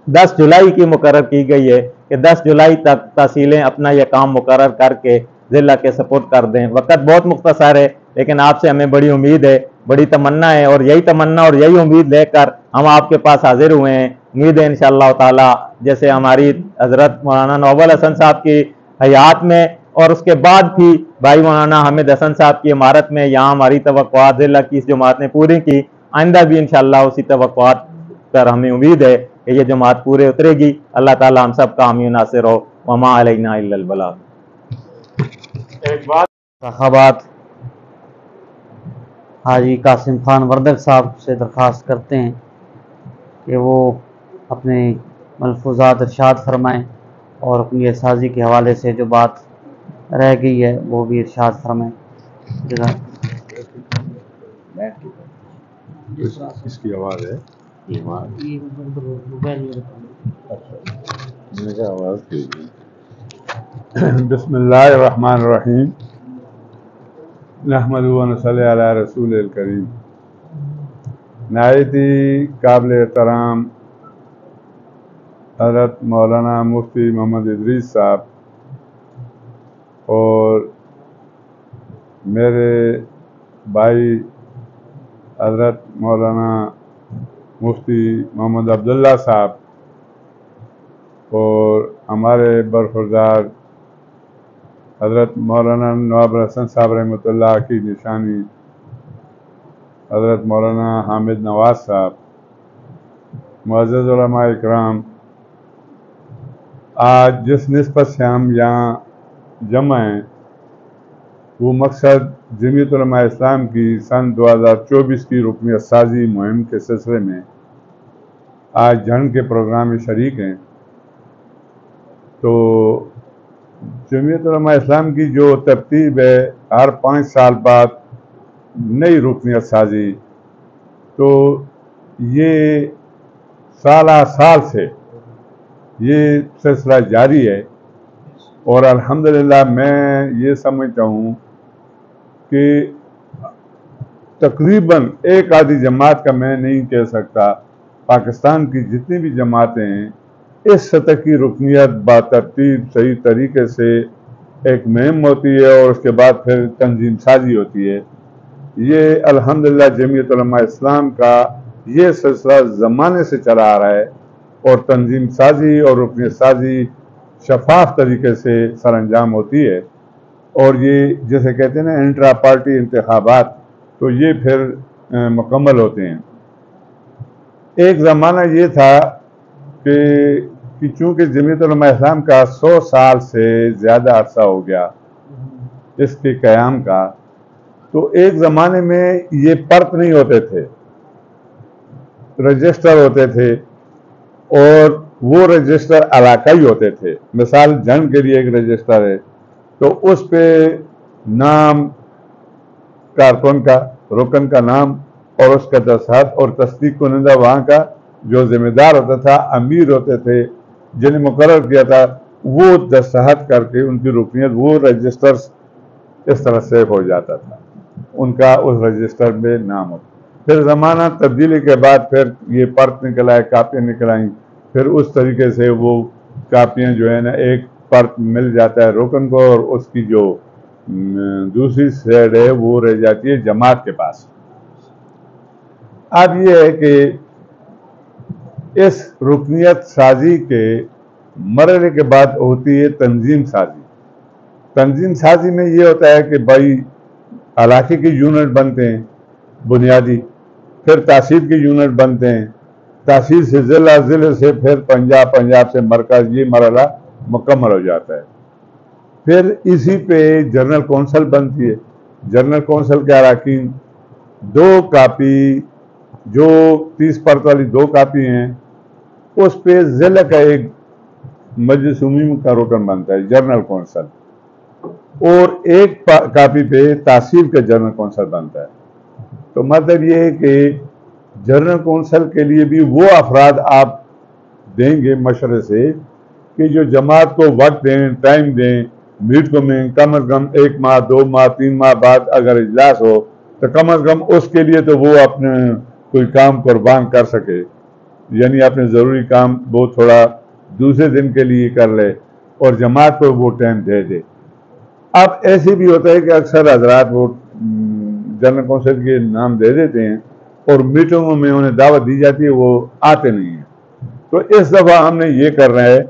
10 جولائی کی مقرر کی گئی ہے کہ 10 جولائی تک تحصیلیں اپنا یہ کام مقرر کر کے ضلع کے سپورٹ کر دیں۔ وقت بہت مختصر ہے لیکن آپ سے ہمیں بڑی امید ہے، بڑی تمنا ہے، اور یہی تمنا اور یہی امید لے کر ہم آپ کے پاس حاضر ہوئے ہیں امید ہے انشاءاللہ تعالی جیسے ہماری حضرت مولانا نوبل حسن صاحب کی حیات میں اور اس کے بعد بھی بھائی مولانا حامد حسن صاحب کی عمارت میں یہاں ہماری توقعات ضلع کی اس جماعت نے پوری کی، آئندہ بھی انشاءاللہ اسی توقعات پر ہمیں امید ہے کہ یہ جماعت پورے اترے گی۔ اللہ تعالی ہم سب کا حامی و ناصر ہو، وما علینا الا البلاغ۔ ایک بات انتخابات حاجی قاسم خان وردک صاحب سے درخواست کرتے ہیں کہ وہ اپنے ملفوظات ارشاد فرمائیں اور اپنی اعزازی کے حوالے سے جو بات رہ گئی ہے وہ بھی ارشاد فرمائیں۔ اس کی آواز ہے، بسم اللہ الرحمن الرحیم، نحمد و نصلی علی رسول الکریم۔ نہایت ہی قابل احترام حضرت مولانا مفتی محمد ادریس صاحب اور میرے بھائی حضرت مولانا مفتی محمد عبداللہ صاحب اور ہمارے برخوردار حضرت مولانا نواب حسن صاحب رحمۃ اللہ کی نشانی حضرت مولانا حامد نواز صاحب، معزز علماء اکرام، آج جس نسبت سے ہم یہاں جمع ہیں وہ مقصد جمعیت علماء اسلام کی سن 2024 کی رکنیت سازی مہم کے سلسلے میں آج جھنڈ کے پروگرام میں شریک ہیں۔ تو جمعیت علماء اسلام کی جو ترتیب ہے ہر 5 سال بعد نئی رکنیت سازی، تو یہ سالہ سال سے یہ سلسلہ جاری ہے اور الحمدللہ میں یہ سمجھتا ہوں کہ تقریباً ایک آدھی جماعت کا میں نہیں کہہ سکتا، پاکستان کی جتنی بھی جماعتیں ہیں اس سطح کی رکنیت بترتیب صحیح طریقے سے ایک مہم ہوتی ہے اور اس کے بعد پھر تنظیم سازی ہوتی ہے۔ یہ الحمدللہ جمعیت علماء اسلام کا یہ سلسلہ زمانے سے چلا آ رہا ہے اور تنظیم سازی اور رکنیت سازی شفاف طریقے سے سر انجام ہوتی ہے، اور یہ جیسے کہتے ہیں نا انٹرا پارٹی انتخابات، تو یہ پھر مکمل ہوتے ہیں۔ ایک زمانہ یہ تھا کہ چونکہ جمعیت علماء اسلام کا 100 سال سے زیادہ عرصہ ہو گیا اس کے قیام کا، تو ایک زمانے میں یہ پرت نہیں ہوتے تھے، رجسٹر ہوتے تھے اور وہ رجسٹر علاقائی ہوتے تھے۔ مثال جنگ کے لیے ایک رجسٹر ہے تو اس پہ نام کارکن کا، رکن کا نام اور اس کا دستخط اور تصدیق کنندہ وہاں کا جو ذمہ دار ہوتا تھا، امیر ہوتے تھے جنہیں مقرر کیا تھا، وہ دستخط کر کے ان کی رکنیت وہ رجسٹر اس طرح سیو ہو جاتا تھا، ان کا اس رجسٹر میں نام ہوتا۔ پھر زمانہ تبدیلی کے بعد پھر یہ پرت نکل آئے، کاپیاں نکل آئیں، پھر اس طریقے سے وہ کاپیاں جو ہے نا ایک پرت مل جاتا ہے رکن کو اور اس کی جو دوسری سائیڈ ہے وہ رہ جاتی ہے جماعت کے پاس۔ اب یہ ہے کہ اس رکنیت سازی کے مرحلے کے بعد ہوتی ہے تنظیم سازی۔ تنظیم سازی میں یہ ہوتا ہے کہ بھائی علاقے کے یونٹ بنتے ہیں بنیادی، پھر تحصیل کے یونٹ بنتے ہیں، تحصیل سے ضلع، ضلع سے پھر پنجاب، پنجاب سے مرکز، یہ مرحلہ مکمل ہو جاتا ہے۔ پھر اسی پہ جنرل کونسل بنتی ہے۔ جنرل کونسل کے اراکین 2 کاپی، جو 30 پرت والی 2 کاپی ہیں، اس پہ ضلع کا ایک مجلس عمومی کا رکن بنتا ہے جنرل کونسل، اور ایک کاپی پہ تحصیل کا جنرل کونسل بنتا ہے۔ تو مطلب یہ ہے کہ جنرل کونسل کے لیے بھی وہ افراد آپ دیں گے مشورے سے کہ جو جماعت کو وقت دیں، ٹائم دیں، میٹنگوں میں کم از کم 1 ماہ، 2 ماہ، 3 ماہ بعد اگر اجلاس ہو تو کم از کم اس کے لیے تو وہ اپنے کوئی کام قربان کر سکے، یعنی اپنے ضروری کام وہ تھوڑا دوسرے دن کے لیے کر لے اور جماعت کو وہ ٹائم دے دے۔ اب ایسے بھی ہوتا ہے کہ اکثر حضرات وہ جنرل کونسل کے نام دے دیتے ہیں اور میٹنگوں میں انہیں دعوت دی جاتی ہے، وہ آتے نہیں ہیں۔ تو اس دفعہ ہم نے یہ کر رہے ہیں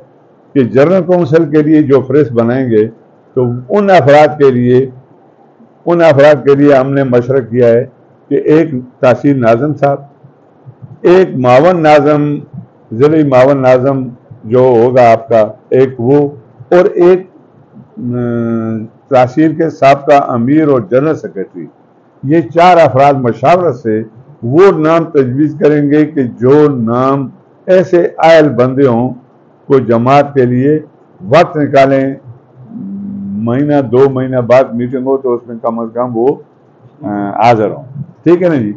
کہ جنرل کونسل کے لیے جو فہرست بنائیں گے تو ان افراد کے لیے ہم نے مشورہ کیا ہے کہ ایک تحصیل ناظم صاحب، ایک معاون ناظم، ضلعی معاون ناظم جو ہوگا آپ کا، ایک وہ، اور ایک تحصیل کے سابقہ امیر اور جنرل سیکرٹری، یہ 4 افراد مشاورت سے وہ نام تجویز کریں گے کہ جو نام ایسے عائل بندے ہوں کو جماعت کے لیے وقت نکالیں، مہینہ 2 مہینہ بعد میٹنگ ہو تو اس میں کم از کم وہ حاضر ہوں. ٹھیک ہے نا جی؟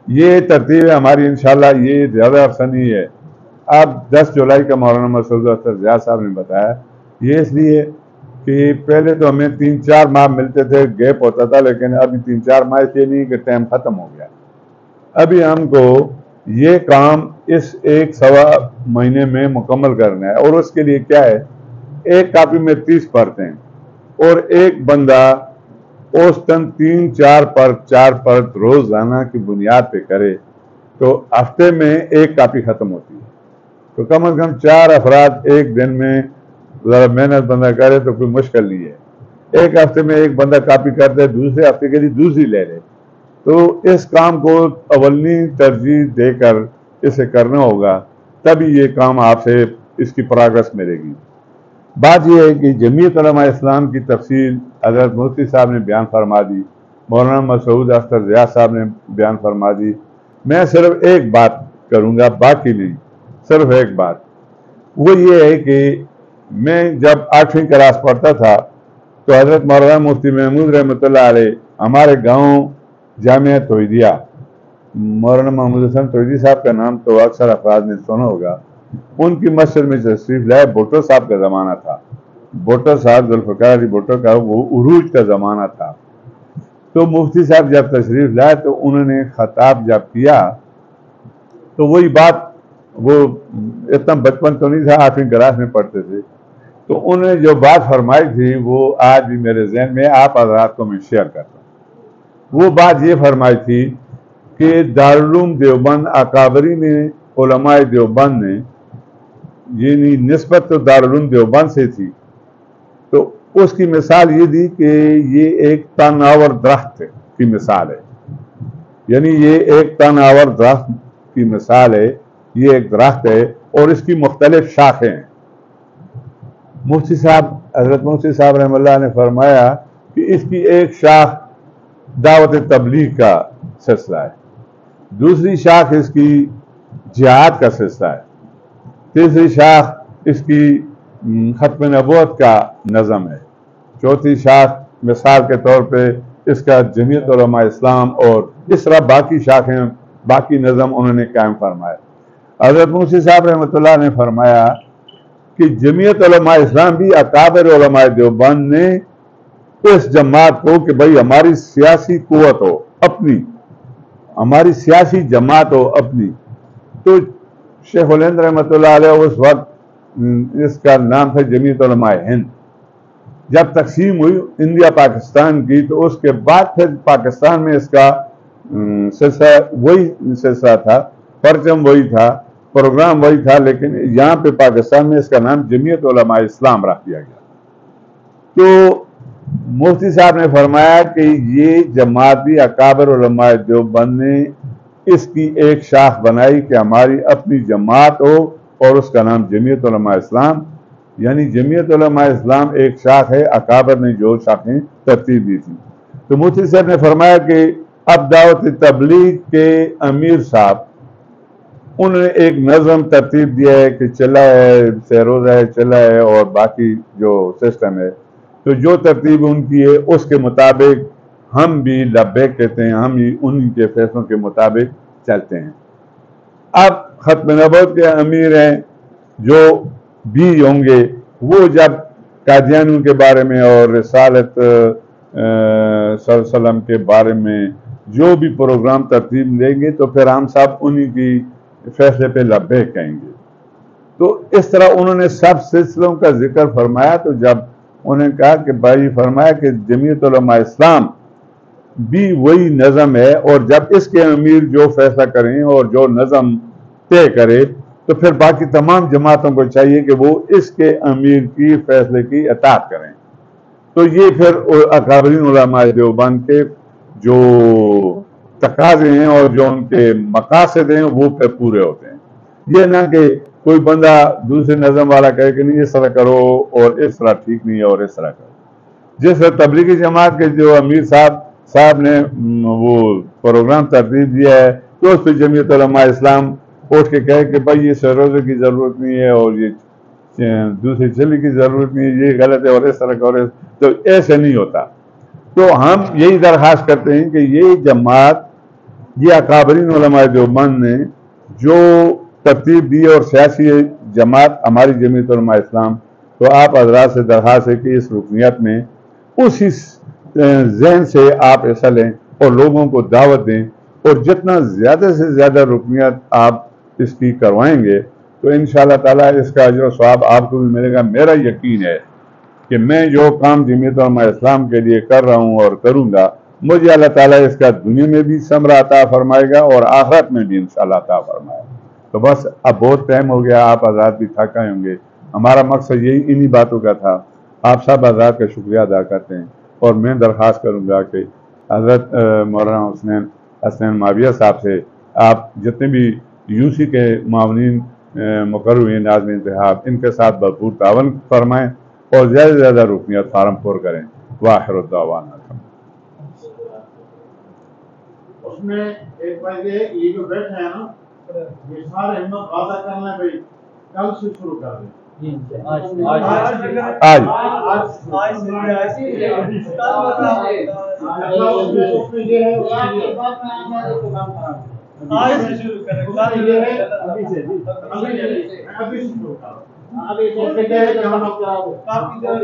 یہ ترتیب ہے ہماری انشاءاللہ. یہ زیادہ عرصہ نہیں ہے. اب 10 جولائی کا مولانا مسعود اختر زیاد صاحب نے بتایا. یہ اس لیے کہ پہلے تو ہمیں 3-4 ماہ ملتے تھے، گیپ ہوتا تھا، لیکن ابھی 3-4 ماہ اس لیے نہیں کہ ٹائم ختم ہو گیا. ابھی ہم کو یہ کام اس 1-1.25 مہینے میں مکمل کرنا ہے. اور اس کے لیے کیا ہے، ایک کاپی میں 30 پرتیں اور ایک بندہ اوسطاً 3-4 پرت روزانہ کی بنیاد پہ کرے تو ہفتے میں ایک کاپی ختم ہوتی ہے. تو کم از کم 4 افراد ایک دن میں ذرا محنت بندہ کرے تو کوئی مشکل نہیں ہے. ایک ہفتے میں ایک بندہ کاپی کر دے، دوسرے ہفتے کے لیے دوسری لے لے. تو اس کام کو اولنی ترجیح دے کر اسے کرنا ہوگا، تبھی یہ کام آپ سے اس کی پروگرس ملے گی. بات یہ ہے کہ جمعیت علماء اسلام کی تفصیل حضرت مفتی صاحب نے بیان فرما دی، مولانا مسعود اختر زیاد صاحب نے بیان فرما دی. میں صرف ایک بات کروں گا، باقی نہیں، صرف ایک بات. وہ یہ ہے کہ میں جب 8ویں کلاس پڑھتا تھا تو حضرت مولانا مفتی محمود رحمۃ اللہ علیہ ہمارے گاؤں جامعہ توحیدیہ، مولانا محمود حسن توحیدی صاحب کا نام تو اکثر افراد نے سنا ہوگا، ان کی مسجد میں تشریف لائے. بھٹو صاحب کا زمانہ تھا، بھٹو صاحب ذوالفقار علی بھٹو کا وہ عروج کا زمانہ تھا. تو مفتی صاحب جب تشریف لائے تو انہوں نے خطاب جب کیا تو وہی بات، وہ اتنا بچپن تو نہیں تھا، 8ویں کلاس میں پڑھتے تھے، تو انہوں نے جو بات فرمائی تھی وہ آج بھی میرے ذہن میں، آپ حضرات کو میں شیئر کرتا ہوں. وہ بات یہ فرمائی تھی کہ دارالعلوم دیوبند اکابرین علماء دیوبند نے، یعنی نسبت تو دارالعلوم دیوبند سے تھی، تو اس کی مثال یہ دی کہ یہ ایک تن آور درخت کی مثال ہے. یعنی یہ ایک تن آور درخت کی مثال ہے، یہ ایک درخت ہے اور اس کی مختلف شاخیں ہیں. مفتی صاحب، حضرت مفتی صاحب رحمۃ اللہ نے فرمایا کہ اس کی ایک شاخ دعوت تبلیغ کا سلسلہ ہے، دوسری شاخ اس کی جہاد کا سلسلہ ہے، تیسری شاخ اس کی ختم نبوت کا نظم ہے، چوتھی شاخ مثال کے طور پہ اس کا جمعیت علماء اسلام، اور اس طرح باقی شاخیں، باقی نظم انہوں نے قائم فرمایا. حضرت مفتی صاحب رحمۃ اللہ نے فرمایا کہ جمعیت علماء اسلام بھی اکابر علماء دیوبند نے اس جماعت کو کہ بھائی ہماری سیاسی قوت ہو اپنی، ہماری سیاسی جماعت ہو اپنی. تو شیخ الہند رحمۃ اللہ علیہ اس وقت اس کا نام تھا جمعیت علماء ہند. جب تقسیم ہوئی انڈیا پاکستان کی تو اس کے بعد پھر پاکستان میں اس کا سلسلہ وہی سلسلہ تھا، پرچم وہی تھا، پروگرام وہی تھا، لیکن یہاں پہ پاکستان میں اس کا نام جمعیت علماء اسلام رکھ دیا گیا. تو مفتی صاحب نے فرمایا کہ یہ جماعت بھی اکابر علماء دیوبند نے اس کی ایک شاخ بنائی کہ ہماری اپنی جماعت ہو اور اس کا نام جمعیت علماء اسلام. یعنی جمعیت علماء اسلام ایک شاخ ہے، اکابر نے جو شاخیں ترتیب دی تھی. تو مفتی صاحب نے فرمایا کہ اب دعوت تبلیغ کے امیر صاحب، انہوں نے ایک نظم ترتیب دیا ہے کہ چلا ہے، سہروزہ ہے، چلا ہے، اور باقی جو سسٹم ہے، تو جو ترتیب ان کی ہے اس کے مطابق ہم بھی لبیک کہتے ہیں، ہم ہی ان کے فیصلوں کے مطابق چلتے ہیں. اب ختم نبوت کے امیر ہیں جو بھی ہوں گے، وہ جب قادیانیوں کے بارے میں اور رسالت صلی اللہ علیہ وسلم کے بارے میں جو بھی پروگرام ترتیب لیں گے تو پھر ہم سب انہی کی فیصلے پہ لبیک کہیں گے. تو اس طرح انہوں نے سب سلسلوں کا ذکر فرمایا. تو جب انہوں نے کہا کہ بھائی، فرمایا کہ جمعیت علماء اسلام بھی وہی نظم ہے، اور جب اس کے امیر جو فیصلہ کریں اور جو نظم طے کرے تو پھر باقی تمام جماعتوں کو چاہیے کہ وہ اس کے امیر کی فیصلے کی اطاعت کریں. تو یہ پھر اکابرین علماء دیوبند کے جو تقاضے ہیں اور جو ان کے مقاصد ہیں وہ پھر پورے ہوتے ہیں. یہ نہ کہ کوئی بندہ دوسرے نظم والا کہے کہ نہیں اس طرح کرو اور اس طرح ٹھیک نہیں ہے اور اس طرح کرو. جس تبلیغی جماعت کے جو امیر صاحب نے وہ پروگرام ترتیب دیا ہے تو اس پہ جمعیت علماء اسلام اٹھ کے کہے کہ بھائی یہ سروزے کی ضرورت نہیں ہے اور یہ دوسری چلی کی ضرورت نہیں ہے، یہ غلط ہے اور اس طرح کا، تو ایسے نہیں ہوتا. تو ہم یہی درخواست کرتے ہیں کہ یہ جماعت، یہ اکابرین علماء دیوبند نے جو ترتیب دی اور سیاسی جماعت ہماری جمعیت علماء اسلام، تو آپ حضرات سے درخواست ہے کہ اس رکنیت میں اسی ذہن سے آپ حصہ لیں اور لوگوں کو دعوت دیں، اور جتنا زیادہ سے زیادہ رکنیت آپ اس کی کروائیں گے تو انشاءاللہ تعالیٰ اس کا اجر و ثواب آپ کو بھی ملے گا. میرا یقین ہے کہ میں جو کام جمعیت علماء اسلام کے لیے کر رہا ہوں اور کروں گا، مجھے اللہ تعالیٰ اس کا دنیا میں بھی ثمرہ عطا فرمائے گا اور آخرت میں بھی انشاءاللہ عطا فرمائے گا. تو بس اب بہت ٹائم ہو گیا، آپ حضرات بھی تھک آئے ہوں گے. ہمارا مقصد یہی انہی باتوں کا تھا. آپ سب حضرات کا شکریہ ادا کرتے ہیں اور میں درخواست کروں گا کہ حضرت مولانا حسنین معاویہ صاحب سے آپ جتنے بھی یوسی کے معاونین مقرر ہوئے ناظم انتخاب، ان کے ساتھ بھرپور تعاون فرمائیں اور زیادہ سے زیادہ رکنیت فارم پر کریں. وآخر الدعوانا اس میں ایک بات یہ جو بیٹھے ہیں نا، یہ سارے ہمت وعدہ کرنا ہے بھائی کل سے شروع کر دیں.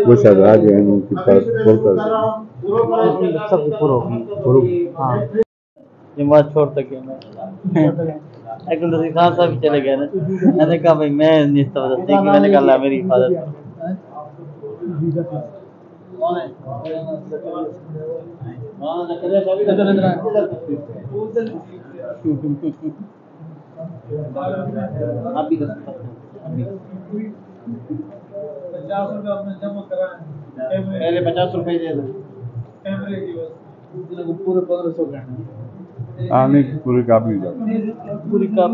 کچھ حضرات جو ہیں ان کی طرف بول کر جماعت چھوڑ سکے عبدالرزیق خان صاحب چلے گئے نا. میں نے کہا بھائی میں نہیں سمجھتی کہ میں نے کہا اللہ میری حفاظت پہلے 50 روپئے دے دو پورے 1500 گھنٹے آنے کی پوری کاپی جاتی پوری کام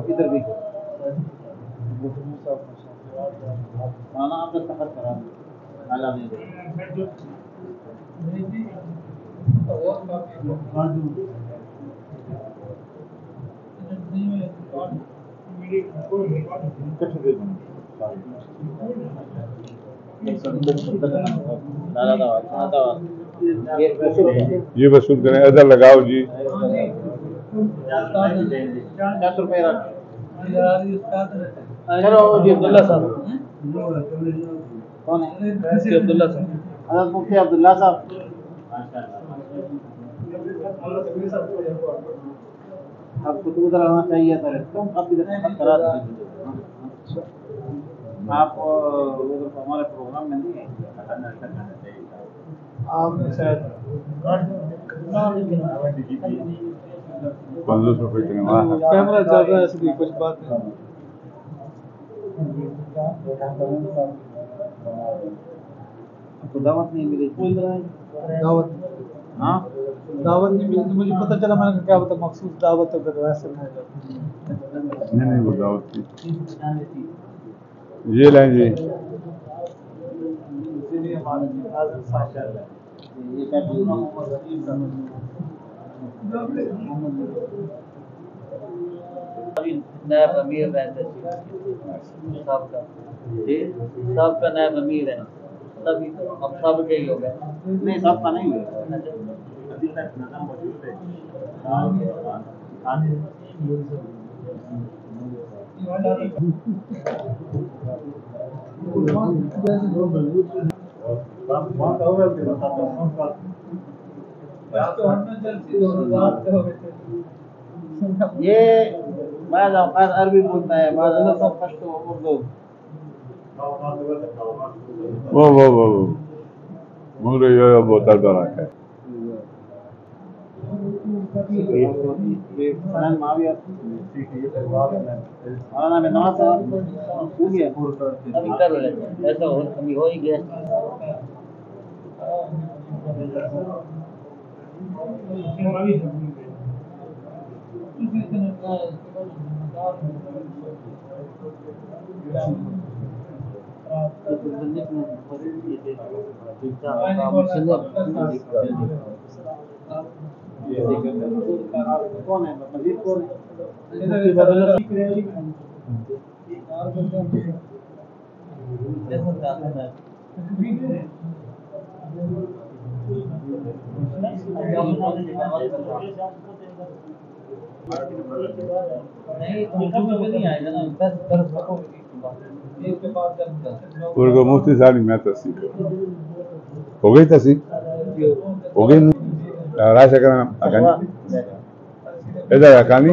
ادھر بھی آپ سفر کرا یہ وصول کریں. ادھر لگاؤ جی. 50 روپئے رکھ. چلو جی عبداللہ صاحب کون ہے؟ عبداللہ صاحب، حضرت مفتی عبداللہ صاحب. آپ کو تو ادھر آنا چاہیے تھا، آپ ادھر کرا دیجیے. آپ ہمارے پروگرام میں نہیں ہے آپ نے شاید 1500 روپئے کیمرہ چل رہا ہے اس لیے کچھ بات نہیں. تو دعوت نہیں ملی. دعوت ہاں دعوت نہیں ملی تو مجھے پتہ چلا، میں نے کیا پتہ مخصوص دعوت اگر ویسے نہیں وہ دعوت تھی. یہ لیں جی. نائب امیر رہتے صاحب کا، صاحب کا نائب امیر ہے تبھی تو ہم سب کے ہی ہو گئے. نہیں صاحب کا نہیں یہ بعض اوقات عربی بولتا ہے، بعض اوقات پشتو اردو. وہ مگر یہ بہت بڑا ہے. فلان معاویہ مولانا میں نواز صاحب ہو گیا ابھی کر رہے ہیں ایسا ابھی ہو ہی گیا. کون ہے مزید کون اردو مفتی صاحب میں تصدیق ہو گئی. تصدیق ہو گئی. راشا کرنا اکانی ادھر اکانی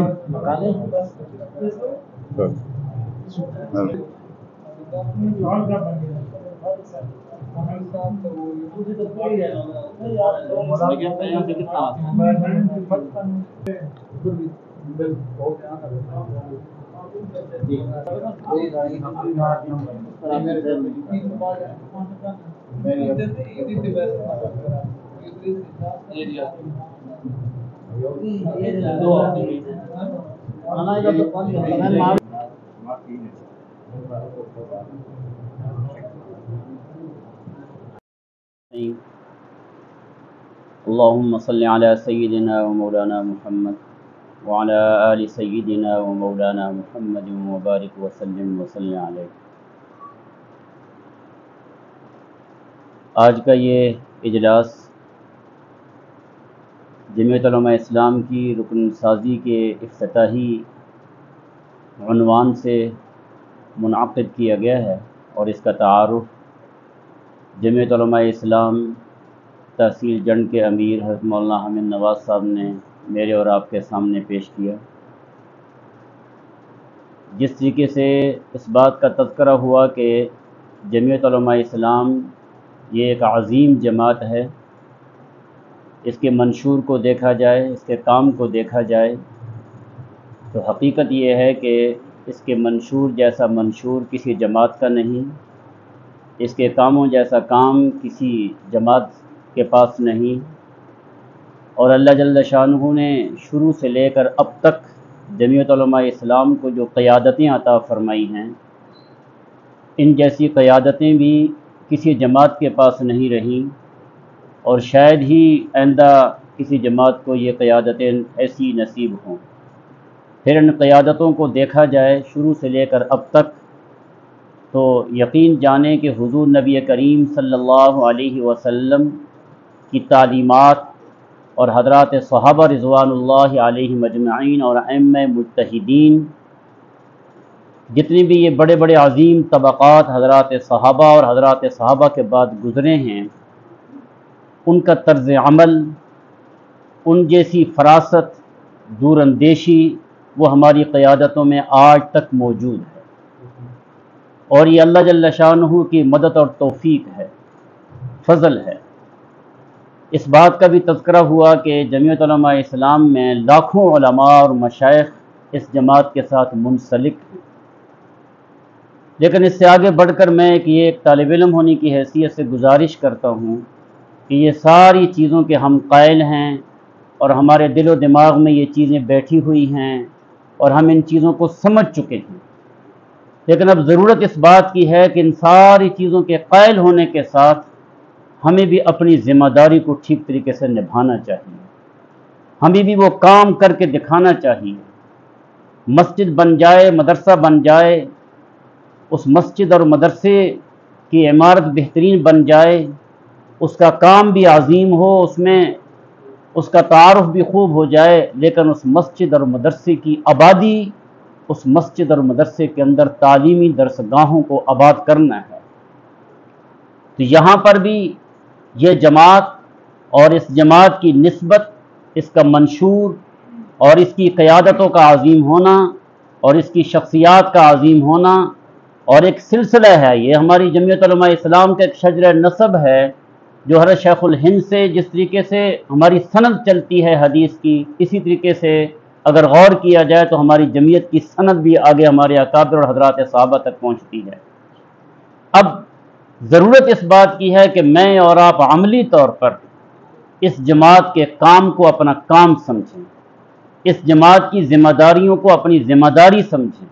اللهم صل على سيدنا ومولانا محمد وعلى آل سيدنا ومولانا محمد وبارك وسلم عليه. آج کا یہ اجلاس جمعیت علماء اسلام کی رکن سازی کے افتتاحی عنوان سے منعقد کیا گیا ہے، اور اس کا تعارف جمعیت علماء اسلام تحصیل جنڈ کے امیر حضرت مولانا حامد نواز صاحب نے میرے اور آپ کے سامنے پیش کیا. جس طریقے سے اس بات کا تذکرہ ہوا کہ جمعیت علماء اسلام یہ ایک عظیم جماعت ہے، اس کے منشور کو دیکھا جائے، اس کے کام کو دیکھا جائے تو حقیقت یہ ہے کہ اس کے منشور جیسا منشور کسی جماعت کا نہیں، اس کے کاموں جیسا کام کسی جماعت کے پاس نہیں. اور اللہ جل شانہ نے شروع سے لے کر اب تک جمعیت علماء اسلام کو جو قیادتیں عطا فرمائی ہیں، ان جیسی قیادتیں بھی کسی جماعت کے پاس نہیں رہیں، اور شاید ہی آئندہ کسی جماعت کو یہ قیادتیں ایسی نصیب ہوں. پھر ان قیادتوں کو دیکھا جائے شروع سے لے کر اب تک تو یقین جانیں کہ حضور نبی کریم صلی اللہ علیہ وسلم کی تعلیمات اور حضرات صحابہ رضوان اللہ علیہ مجمعین اور ائمہ مجتہدین، جتنی بھی یہ بڑے بڑے عظیم طبقات حضرات صحابہ اور حضرات صحابہ کے بعد گزرے ہیں، ان کا طرز عمل، ان جیسی فراست، دور اندیشی وہ ہماری قیادتوں میں آج تک موجود ہے. اور یہ اللہ جل شانہ کی مدد اور توفیق ہے، فضل ہے. اس بات کا بھی تذکرہ ہوا کہ جمعیت علماء اسلام میں لاکھوں علماء اور مشائخ اس جماعت کے ساتھ منسلک ہیں. لیکن اس سے آگے بڑھ کر میں ایک طالب علم ہونے کی حیثیت سے گزارش کرتا ہوں کہ یہ ساری چیزوں کے ہم قائل ہیں، اور ہمارے دل و دماغ میں یہ چیزیں بیٹھی ہوئی ہیں، اور ہم ان چیزوں کو سمجھ چکے ہیں. لیکن اب ضرورت اس بات کی ہے کہ ان ساری چیزوں کے قائل ہونے کے ساتھ ہمیں بھی اپنی ذمہ داری کو ٹھیک طریقے سے نبھانا چاہیے، ہمیں بھی وہ کام کر کے دکھانا چاہیے. مسجد بن جائے، مدرسہ بن جائے، اس مسجد اور مدرسے کی عمارت بہترین بن جائے، اس کا کام بھی عظیم ہو، اس میں اس کا تعارف بھی خوب ہو جائے، لیکن اس مسجد اور مدرسے کی آبادی، اس مسجد اور مدرسے کے اندر تعلیمی درسگاہوں کو آباد کرنا ہے. تو یہاں پر بھی یہ جماعت اور اس جماعت کی نسبت، اس کا منشور اور اس کی قیادتوں کا عظیم ہونا اور اس کی شخصیات کا عظیم ہونا، اور ایک سلسلہ ہے، یہ ہماری جمعیت علماء اسلام کا ایک شجر نسب ہے جو حضرت شیخ الہند سے جس طریقے سے ہماری سند چلتی ہے حدیث کی، اسی طریقے سے اگر غور کیا جائے تو ہماری جمعیت کی سند بھی آگے ہمارے اکابر اور حضرات صحابہ تک پہنچتی ہے۔ اب ضرورت اس بات کی ہے کہ میں اور آپ عملی طور پر اس جماعت کے کام کو اپنا کام سمجھیں، اس جماعت کی ذمہ داریوں کو اپنی ذمہ داری سمجھیں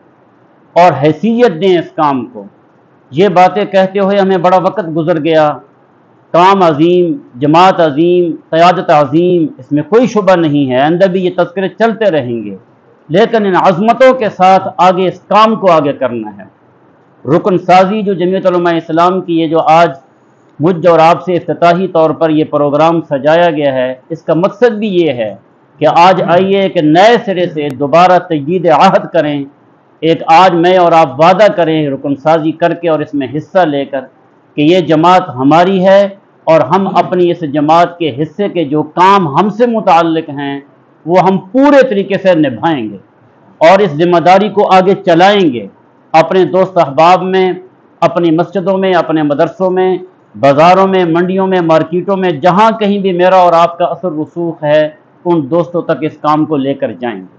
اور حیثیت دیں اس کام کو۔ یہ باتیں کہتے ہوئے ہمیں بڑا وقت گزر گیا، کام عظیم، جماعت عظیم، قیادت عظیم، اس میں کوئی شبہ نہیں ہے، آئندہ بھی یہ تذکرے چلتے رہیں گے، لیکن ان عظمتوں کے ساتھ آگے اس کام کو آگے کرنا ہے۔ رکن سازی جو جمعیت علماء اسلام کی، یہ جو آج مجھ اور آپ سے افتتاحی طور پر یہ پروگرام سجایا گیا ہے، اس کا مقصد بھی یہ ہے کہ آج آئیے کہ نئے سرے سے دوبارہ تجدید عہد کریں، ایک آج میں اور آپ وعدہ کریں رکن سازی کر کے اور اس میں حصہ لے کر کہ یہ جماعت ہماری ہے اور ہم اپنی اس جماعت کے حصے کے جو کام ہم سے متعلق ہیں وہ ہم پورے طریقے سے نبھائیں گے اور اس ذمہ داری کو آگے چلائیں گے، اپنے دوست احباب میں، اپنی مسجدوں میں، اپنے مدرسوں میں، بازاروں میں، منڈیوں میں، مارکیٹوں میں، جہاں کہیں بھی میرا اور آپ کا اثر رسوخ ہے ان دوستوں تک اس کام کو لے کر جائیں گے۔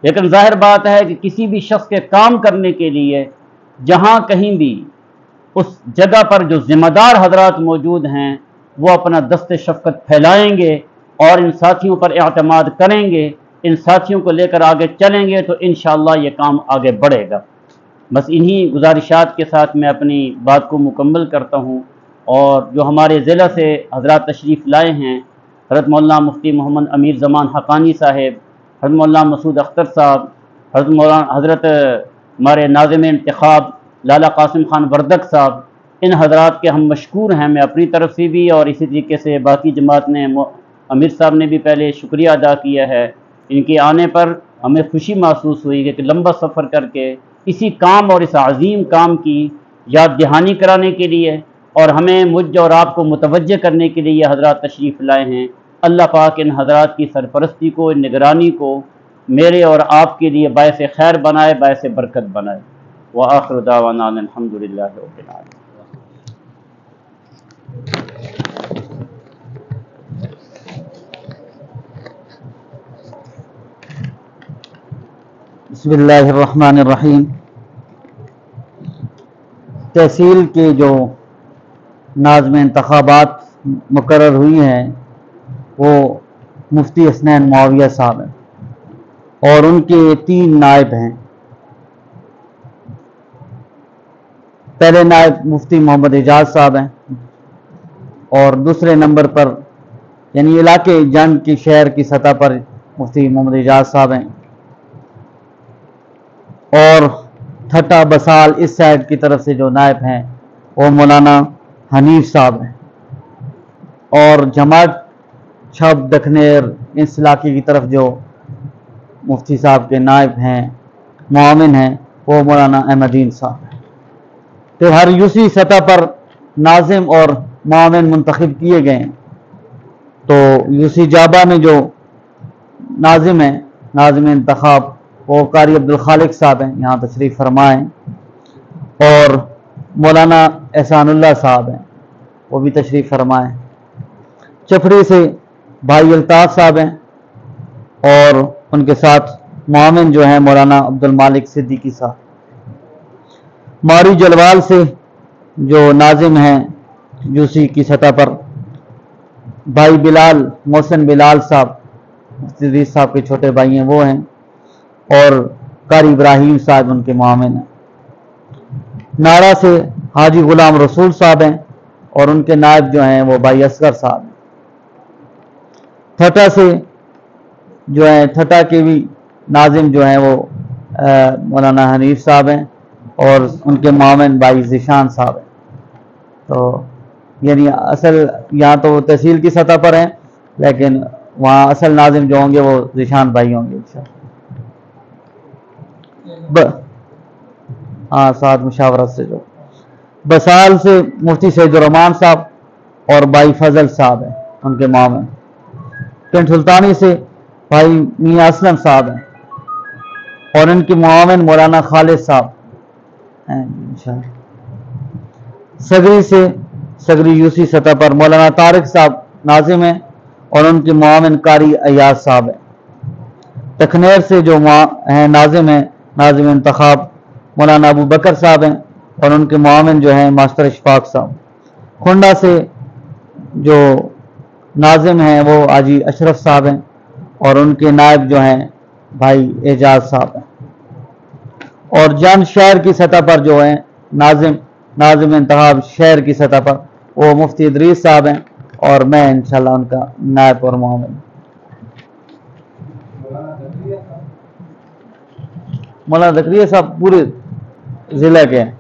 لیکن ظاہر بات ہے کہ کسی بھی شخص کے کام کرنے کے لیے جہاں کہیں بھی اس جگہ پر جو ذمہ دار حضرات موجود ہیں وہ اپنا دست شفقت پھیلائیں گے اور ان ساتھیوں پر اعتماد کریں گے، ان ساتھیوں کو لے کر آگے چلیں گے تو انشاءاللہ یہ کام آگے بڑھے گا۔ بس انہی گزارشات کے ساتھ میں اپنی بات کو مکمل کرتا ہوں، اور جو ہمارے ضلع سے حضرات تشریف لائے ہیں، حضرت مولانا مفتی محمد امیر زمان حقانی صاحب، حضرت مولانا مسعود اختر صاحب، حضرت ہمارے ناظم انتخاب لالا قاسم خان وردک صاحب، ان حضرات کے ہم مشکور ہیں، میں اپنی طرف سے بھی اور اسی طریقے سے باقی جماعت نے، امیر صاحب نے بھی پہلے شکریہ ادا کیا ہے۔ ان کے آنے پر ہمیں خوشی محسوس ہوئی کہ لمبا سفر کر کے اسی کام اور اس عظیم کام کی یاد دہانی کرانے کے لیے اور ہمیں مجھ اور آپ کو متوجہ کرنے کے لیے یہ حضرات تشریف لائے ہیں۔ اللہ پاک ان حضرات کی سرپرستی کو، ان نگرانی کو میرے اور آپ کے لیے باعث خیر بنائے، باعث برکت بنائے۔ وآخر دعوانا الحمد للہ رب العالمین۔ بسم اللہ الرحمن الرحیم۔ تحصیل کے جو ناظم انتخابات مقرر ہوئی ہیں وہ مفتی حسنین معاویہ صاحب ہیں اور ان کے 3 نائب ہیں۔ پہلے نائب مفتی محمد اعجاز صاحب ہیں اور دوسرے نمبر پر یعنی علاقے جنگ کی شہر کی سطح پر مفتی محمد اعجاز صاحب ہیں، اور ٹھٹا بسال اس سائڈ کی طرف سے جو نائب ہیں وہ مولانا حنیف صاحب ہیں، اور جماعت چھب دکھنیر اس علاقے کی طرف جو مفتی صاحب کے نائب ہیں، معاون ہیں، وہ مولانا احمدین صاحب ہیں۔ پھر ہر یوسی سطح پر ناظم اور معاون منتخب کیے گئے ہیں، تو یوسی جابا میں جو ناظم ہیں، ناظم انتخاب، وہ قاری عبدالخالق صاحب ہیں، یہاں تشریف فرمائیں، اور مولانا احسان اللہ صاحب ہیں، وہ بھی تشریف فرمائیں۔ چپڑی سے بھائی الطاف صاحب ہیں اور ان کے ساتھ معاون جو ہیں مولانا عبد المالک صدیقی صاحب۔ ماری جلوال سے جو ناظم ہیں یوسی کی سطح پر بھائی بلال محسن بلال صاحب، مفتی ادریس صاحب کے چھوٹے بھائی ہیں، وہ ہیں، اور قاری ابراہیم صاحب ان کے معاون ہیں۔ نارا سے حاجی غلام رسول صاحب ہیں اور ان کے نائب جو ہیں وہ بھائی اصغر صاحب ہیں۔ ٹھٹا سے جو ہیں، ٹھٹا کے بھی ناظم جو ہیں وہ مولانا حنیف صاحب ہیں اور ان کے معاون بھائی ذیشان صاحب ہیں۔ تو یعنی اصل یہاں تو تحصیل کی سطح پر ہیں، لیکن وہاں اصل ناظم جو ہوں گے وہ ذیشان بھائی ہوں گے انشاءاللہ۔ ہاں ساتھ مشاورت سے جو بسال سے مفتی سید الرحمان صاحب اور بھائی فضل صاحب ہیں، ان کے معاون۔ پنڈ سلطانی سے بھائی میاں اسلم صاحب ہیں، اور ان کے معاون مولانا خالد صاحب ہیں انشاءاللہ۔ سگری سے سگری یوسی سطح پر مولانا طارق صاحب ناظم ہیں اور ان کے معاون قاری ایاز صاحب ہیں۔ تکھنیر سے جو ہیں ناظم ہیں، ناظم انتخاب مولانا ابو بکر صاحب ہیں اور ان کے معاون جو ہیں ماسٹر اشفاق صاحب۔ کھنڈا سے جو ناظم ہیں وہ حاجی اشرف صاحب ہیں اور ان کے نائب جو ہیں بھائی اعجاز صاحب ہیں۔ اور جان شہر کی سطح پر جو ہیں ناظم انتخاب شہر کی سطح پر وہ مفتی ادریس صاحب ہیں اور میں انشاءاللہ ان کا نائب اور معاون۔ مولانا زکریا صاحب پورے ضلع کے ہیں،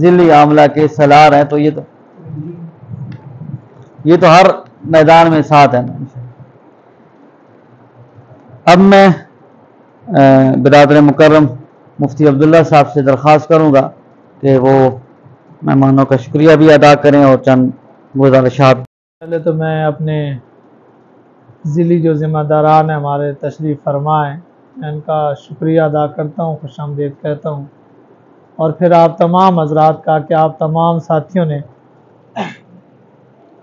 ضلعی عاملہ کے سالار ہیں، تو یہ تو ہر میدان میں ساتھ ہیں۔ اب میں برادر مکرم مفتی عبداللہ صاحب سے درخواست کروں گا کہ وہ مہمانوں کا شکریہ بھی ادا کریں اور چند گزارشات۔ پہلے تو میں اپنے ضلعی جو ذمہ داران ہیں ہمارے تشریف فرما ہیں، میں ان کا شکریہ ادا کرتا ہوں، خوش آمدید کہتا ہوں، اور پھر آپ تمام حضرات کا کہ آپ تمام ساتھیوں نے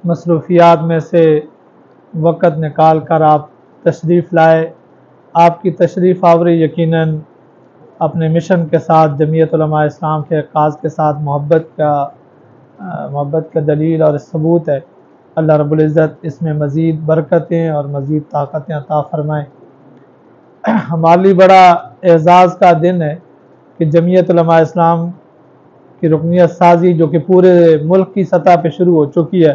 مصروفیات میں سے وقت نکال کر آپ تشریف لائے۔ آپ کی تشریف آوری یقیناً اپنے مشن کے ساتھ جمعیت علماء اسلام کے کاز کے ساتھ محبت کا دلیل اور ثبوت ہے۔ اللہ رب العزت اس میں مزید برکتیں اور مزید طاقتیں عطا فرمائیں۔ ہمارے لیے بڑا اعزاز کا دن ہے کہ جمعیت علماء اسلام کی رکنیت سازی جو کہ پورے ملک کی سطح پہ شروع ہو چکی ہے،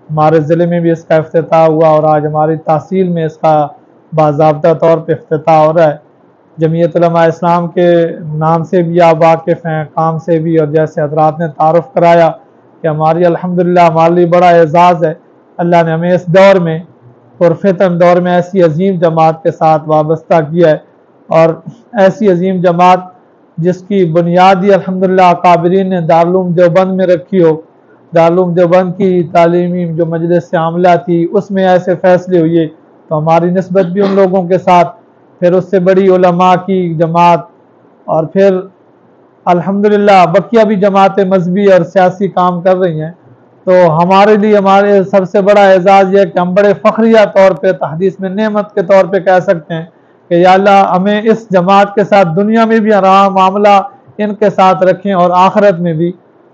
ہمارے ضلع میں بھی اس کا افتتاح ہوا اور آج ہماری تحصیل میں اس کا باضابطہ طور پہ افتتاح ہو رہا ہے۔ جمعیت علماء اسلام کے نام سے بھی آپ واقف ہیں، کام سے بھی، اور جیسے حضرات نے تعارف کرایا کہ ہماری الحمدللہ ہمارے لیے بڑا اعزاز ہے، اللہ نے ہمیں اس دور میں پرفتن دور میں ایسی عظیم جماعت کے ساتھ وابستہ کیا ہے، اور ایسی عظیم جماعت جس کی بنیادی الحمدللہ اکابرین نے دارالعلوم دیوبند میں رکھی ہو۔ دارالعلوم دیوبند کی تعلیمی جو مجلس عاملہ تھی اس میں ایسے فیصلے ہوئے، تو ہماری نسبت بھی ان لوگوں کے ساتھ، پھر اس سے بڑی علماء کی جماعت، اور پھر الحمدللہ بقیہ بھی جماعتیں مذہبی اور سیاسی کام کر رہی ہیں۔ تو ہمارے لیے ہمارے سب سے بڑا اعزاز یہ ہے کہ ہم بڑے فخریہ طور پہ تحدیث میں نعمت کے طور پہ کہہ سکتے ہیں کہ یا اللہ ہمیں اس جماعت کے ساتھ دنیا میں بھی ہمارا معاملہ ان کے ساتھ رکھیں اور آخرت میں بھی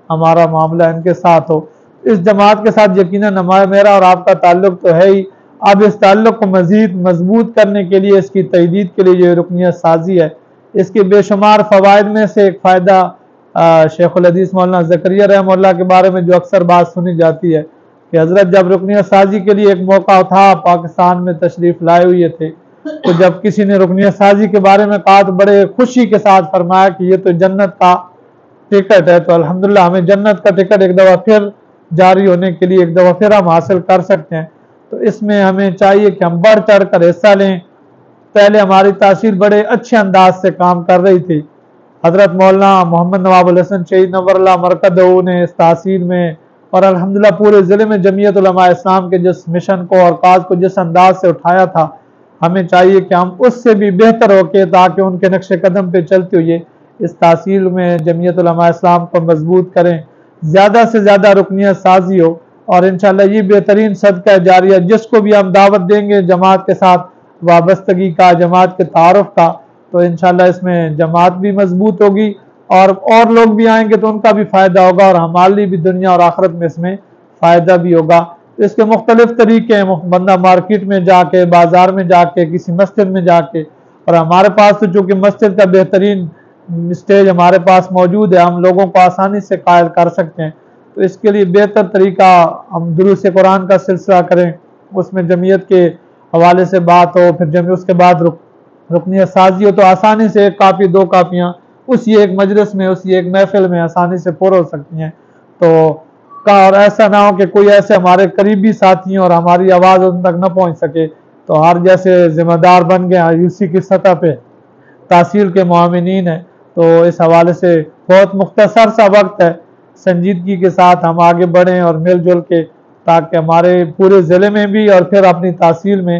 ہمارا معاملہ ان کے ساتھ ہو۔ اس جماعت کے ساتھ یقیناً میرا اور آپ کا تعلق تو ہے ہی، اب اس تعلق کو مزید مضبوط کرنے کے لیے، اس کی تجدید کے لیے یہ رکنیت سازی ہے۔ اس کے بے شمار فوائد میں سے ایک فائدہ شیخ الحدیث مولانا زکریا رحمہ اللہ کے بارے میں جو اکثر بات سنی جاتی ہے کہ حضرت جب رکنیت سازی کے لیے ایک موقع تھا، پاکستان میں تشریف لائے ہوئے تھے، تو جب کسی نے رکنیت سازی کے بارے میں کہا تو بڑے خوشی کے ساتھ فرمایا کہ یہ تو جنت کا ٹکٹ ہے، تو الحمدللہ ہمیں جنت کا ٹکٹ ایک دفعہ پھر جاری ہونے کے لیے ایک دفعہ پھر ہم حاصل کر سکتے ہیں۔ تو اس میں ہمیں چاہیے کہ ہم بڑھ چڑھ کر حصہ لیں۔ پہلے ہماری تحصیل بڑے اچھے انداز سے کام کر رہی تھی، حضرت مولانا محمد نواب الحسن شہید نور اللہ مرکزہ نے اس تحصیل میں اور الحمدللہ پورے ضلع میں جمعیت علماء اسلام کے جس مشن کو اور کاز کو جس انداز سے اٹھایا تھا، ہمیں چاہیے کہ ہم اس سے بھی بہتر ہو کے تاکہ ان کے نقش قدم پہ چلتے ہوئے اس تحصیل میں جمعیت علماء اسلام کو مضبوط کریں، زیادہ سے زیادہ رکنیت سازی ہو، اور انشاءاللہ یہ بہترین صدقہ جاریہ جس کو بھی ہم دعوت دیں گے جماعت کے ساتھ وابستگی کا، جماعت کے تعارف کا، تو انشاءاللہ اس میں جماعت بھی مضبوط ہوگی اور لوگ بھی آئیں گے تو ان کا بھی فائدہ ہوگا، اور ہمارے لیے بھی دنیا اور آخرت میں اس میں فائدہ بھی ہوگا۔ اس کے مختلف طریقے ہیں، بندہ مارکیٹ میں جا کے، بازار میں جا کے، کسی مسجد میں جا کے، اور ہمارے پاس تو چونکہ مسجد کا بہترین اسٹیج ہمارے پاس موجود ہے، ہم لوگوں کو آسانی سے قائل کر سکتے ہیں، تو اس کے لیے بہتر طریقہ ہم دروس قرآن کا سلسلہ کریں، اس میں جمعیت کے حوالے سے بات ہو، پھر اس کے بعد رکنیت سازی ہو، تو آسانی سے ایک کاپی دو کاپیاں اسی ایک مجلس میں، اسی ایک محفل میں آسانی سے پر ہو سکتی ہیں۔ تو اور ایسا نہ ہو کہ کوئی ایسے ہمارے قریبی ساتھی اور ہماری آواز ان تک نہ پہنچ سکے، تو ہر جیسے ذمہ دار بن گئے یوسی کی سطح پہ تحصیل کے معاونین ہیں، تو اس حوالے سے بہت مختصر سا وقت ہے، سنجیدگی کے ساتھ ہم آگے بڑھیں اور مل جل کے، تاکہ ہمارے پورے ضلع میں بھی اور پھر اپنی تحصیل میں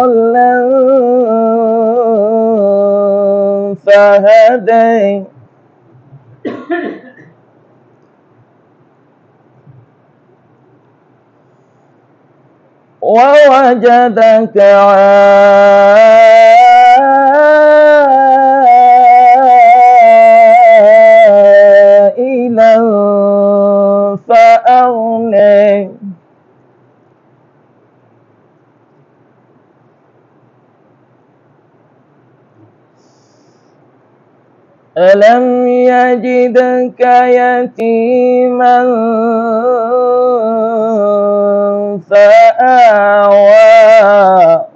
ضالا هدي ووجدك عائلا فأغنى ألم يجدك يتيما فآوى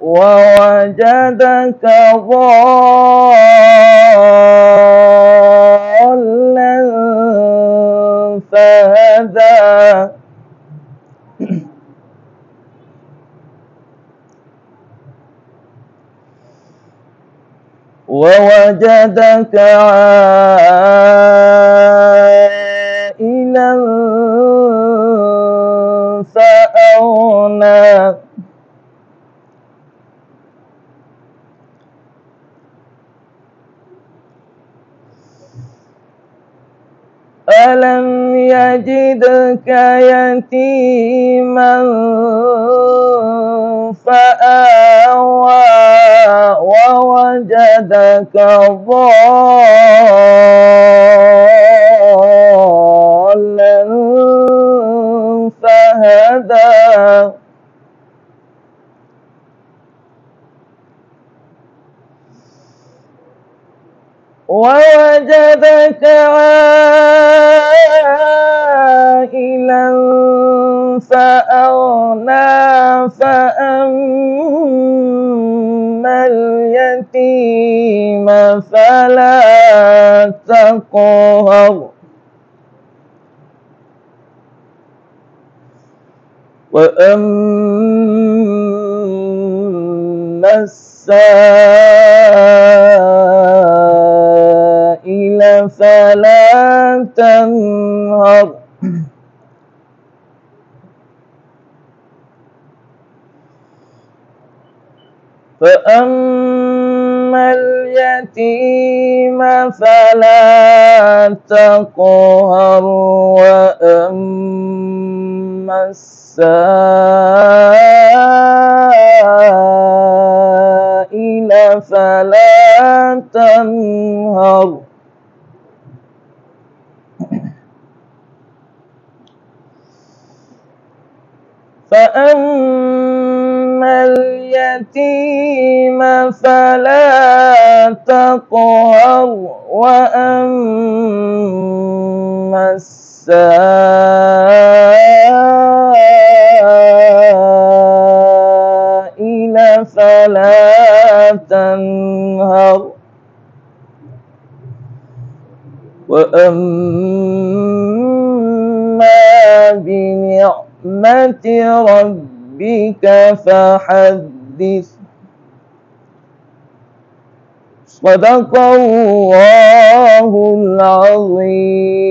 ووجدك ضالا فهدى ووجدك عائلا فأغنى ألم يجدك يتيما فآوى ووجدك ضالا فهدى ووجدك عائلا فأغنى فأما اليتيم فلا تقهر وأما السائل فلا تنهر فأما اليتيم فلا تقهر وأما السائل فلا تنهر فأما اليتيم فلا تقهر وأما السائل فلا تنهر وأما بنعمة ربك فحدث صدق الله العظيم.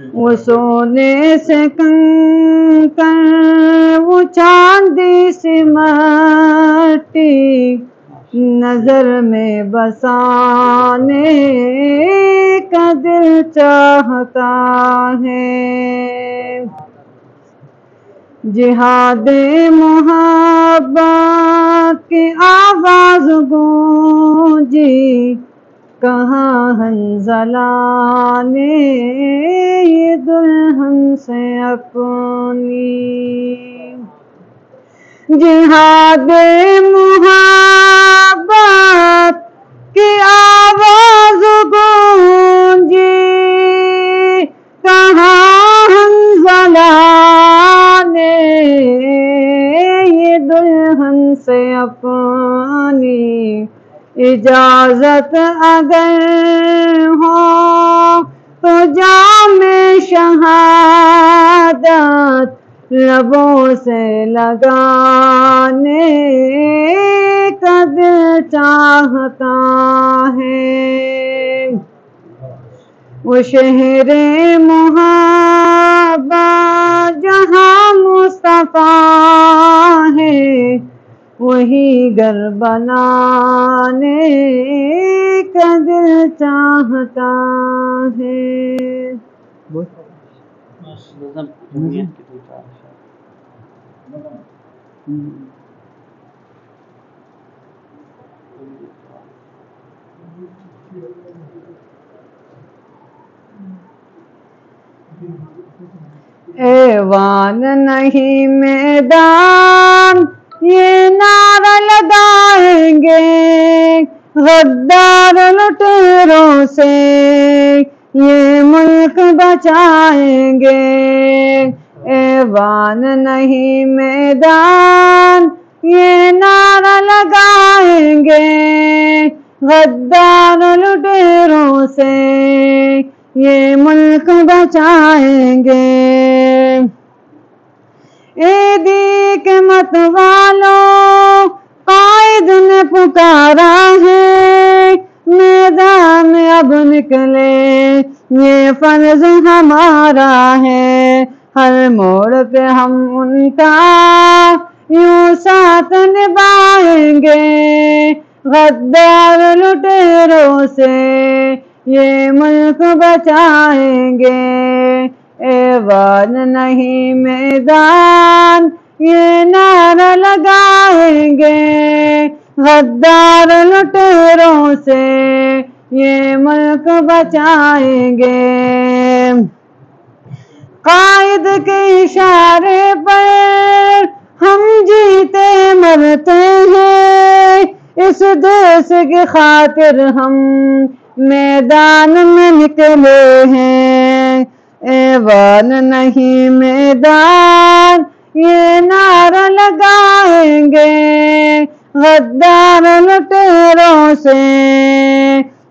وہ سونے سے کنکر وہ چاندی سی مٹی نظر میں بسانے کا دل چاہتا ہے جہاد محبت کی آواز گونجی کہاں حنظلہ نے یہ دلہن سے اپنی جہاد محبت کی آواز گونجی کہاں حنظلہ نے یہ دلہن سے اپنی اجازت اگر ہو تو جام شہادت لبوں سے لگانے کا دل چاہتا ہے وہ شہر محبت جہاں مصطفیٰ ہے وہی گھر بنانے کا دل چاہتا ہے ایوان نہیں میدان یہ نعرہ لگائیں گے غدار لٹیروں سے یہ ملک بچائیں گے ایوان نہیں میدان یہ نعرہ لگائیں گے غدار لٹیروں سے یہ ملک بچائیں گے عیدی کے مت والوں قائد نے پکارا ہے میدان اب نکلے یہ فرض ہمارا ہے ہر موڑ پہ ہم ان کا یوں ساتھ نبھائیں گے غدار لٹیروں سے یہ ملک بچائیں گے ایوان نہیں میدان یہ نعرہ لگائیں گے غدار لٹیروں سے یہ ملک بچائیں گے قائد کے اشارے پر ہم جیتے مرتے ہیں اس دیس کی خاطر ہم میدان میں نکلے ہیں ایوان نہیں میدان یہ نعرہ لگائیں گے غدار لٹیروں سے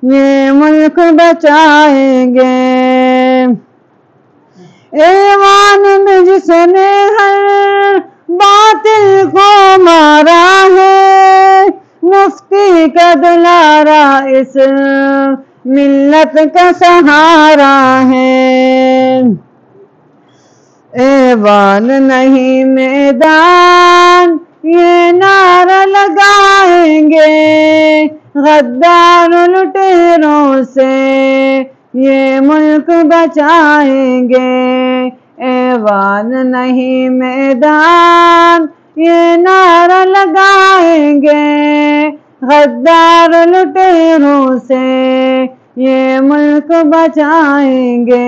یہ ملک بچائیں گے ایوان میں جس نے ہر باطل کو مارا ہے مفتی کا دلارا اس ملت کا سہارا ہے ایوان نہیں میدان یہ نعرہ لگائیں گے غدار لٹیروں سے یہ ملک بچائیں گے ایوان نہیں میدان یہ نعرہ لگائیں گے غدار لٹیروں سے یہ ملک بچائیں گے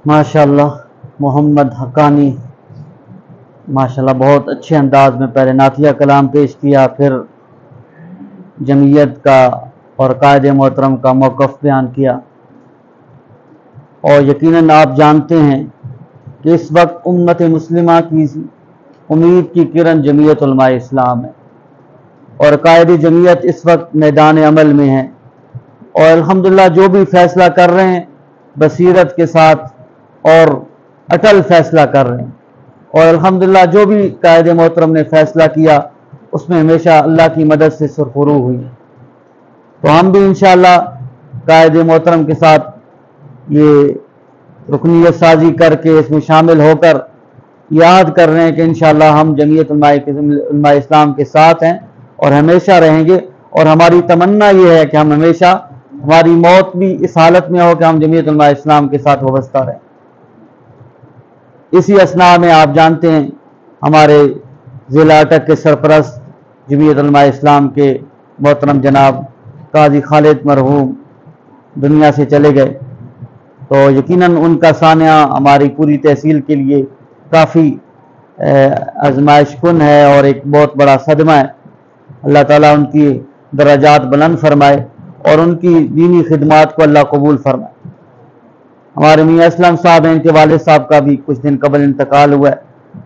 ماشاءاللہ محمد حقانی ماشاءاللہ بہت اچھے انداز میں پہلے نعتیہ کلام پیش کیا پھر جمعیت کا اور قائد محترم کا موقف بیان کیا اور یقیناً آپ جانتے ہیں کہ اس وقت امت مسلمہ کی امید کی کرن جمعیت علماء اسلام ہے اور قائد جمعیت اس وقت میدان عمل میں ہے اور الحمدللہ جو بھی فیصلہ کر رہے ہیں بصیرت کے ساتھ اور اٹل فیصلہ کر رہے ہیں اور الحمدللہ جو بھی قائد محترم نے فیصلہ کیا اس میں ہمیشہ اللہ کی مدد سے سرخرو ہوئی. تو ہم بھی انشاءاللہ قائد محترم کے ساتھ یہ رکنیت سازی کر کے اس میں شامل ہو کر یاد کر رہے ہیں کہ انشاءاللہ ہم جمعیت علماء اسلام کے ساتھ ہیں اور ہمیشہ رہیں گے. اور ہماری تمنا یہ ہے کہ ہم ہمیشہ, ہماری موت بھی اس حالت میں ہو کہ ہم جمعیت علماء اسلام کے ساتھ وابستہ رہیں. اسی اثناء میں آپ جانتے ہیں ہمارے ضلع اٹک کے سرپرست جمعیت علماء اسلام کے محترم جناب قاضی خالد مرحوم دنیا سے چلے گئے. تو یقیناً ان کا سانحہ ہماری پوری تحصیل کے لیے کافی آزمائش کن ہے اور ایک بہت بڑا صدمہ ہے. اللہ تعالیٰ ان کی درجات بلند فرمائے اور ان کی دینی خدمات کو اللہ قبول فرمائے. ہمارے میاں اسلم صاحب ہیں, ان کے والد صاحب کا بھی کچھ دن قبل انتقال ہوا ہے.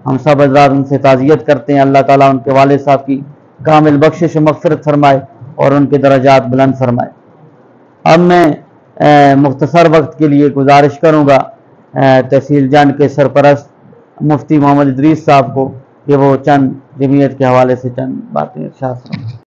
ہم سب حضرات ان سے تعزیت کرتے ہیں. اللہ تعالیٰ ان کے والد صاحب کی کامل بخشش و مغفرت فرمائے اور ان کے درجات بلند فرمائے. اب میں مختصر وقت کے لیے گزارش کروں گا تحصیل جنڈ کے سرپرست مفتی محمد ادریس صاحب کو کہ وہ چند جمعیت کے حوالے سے چند باتیں ارشاد فرمائیں.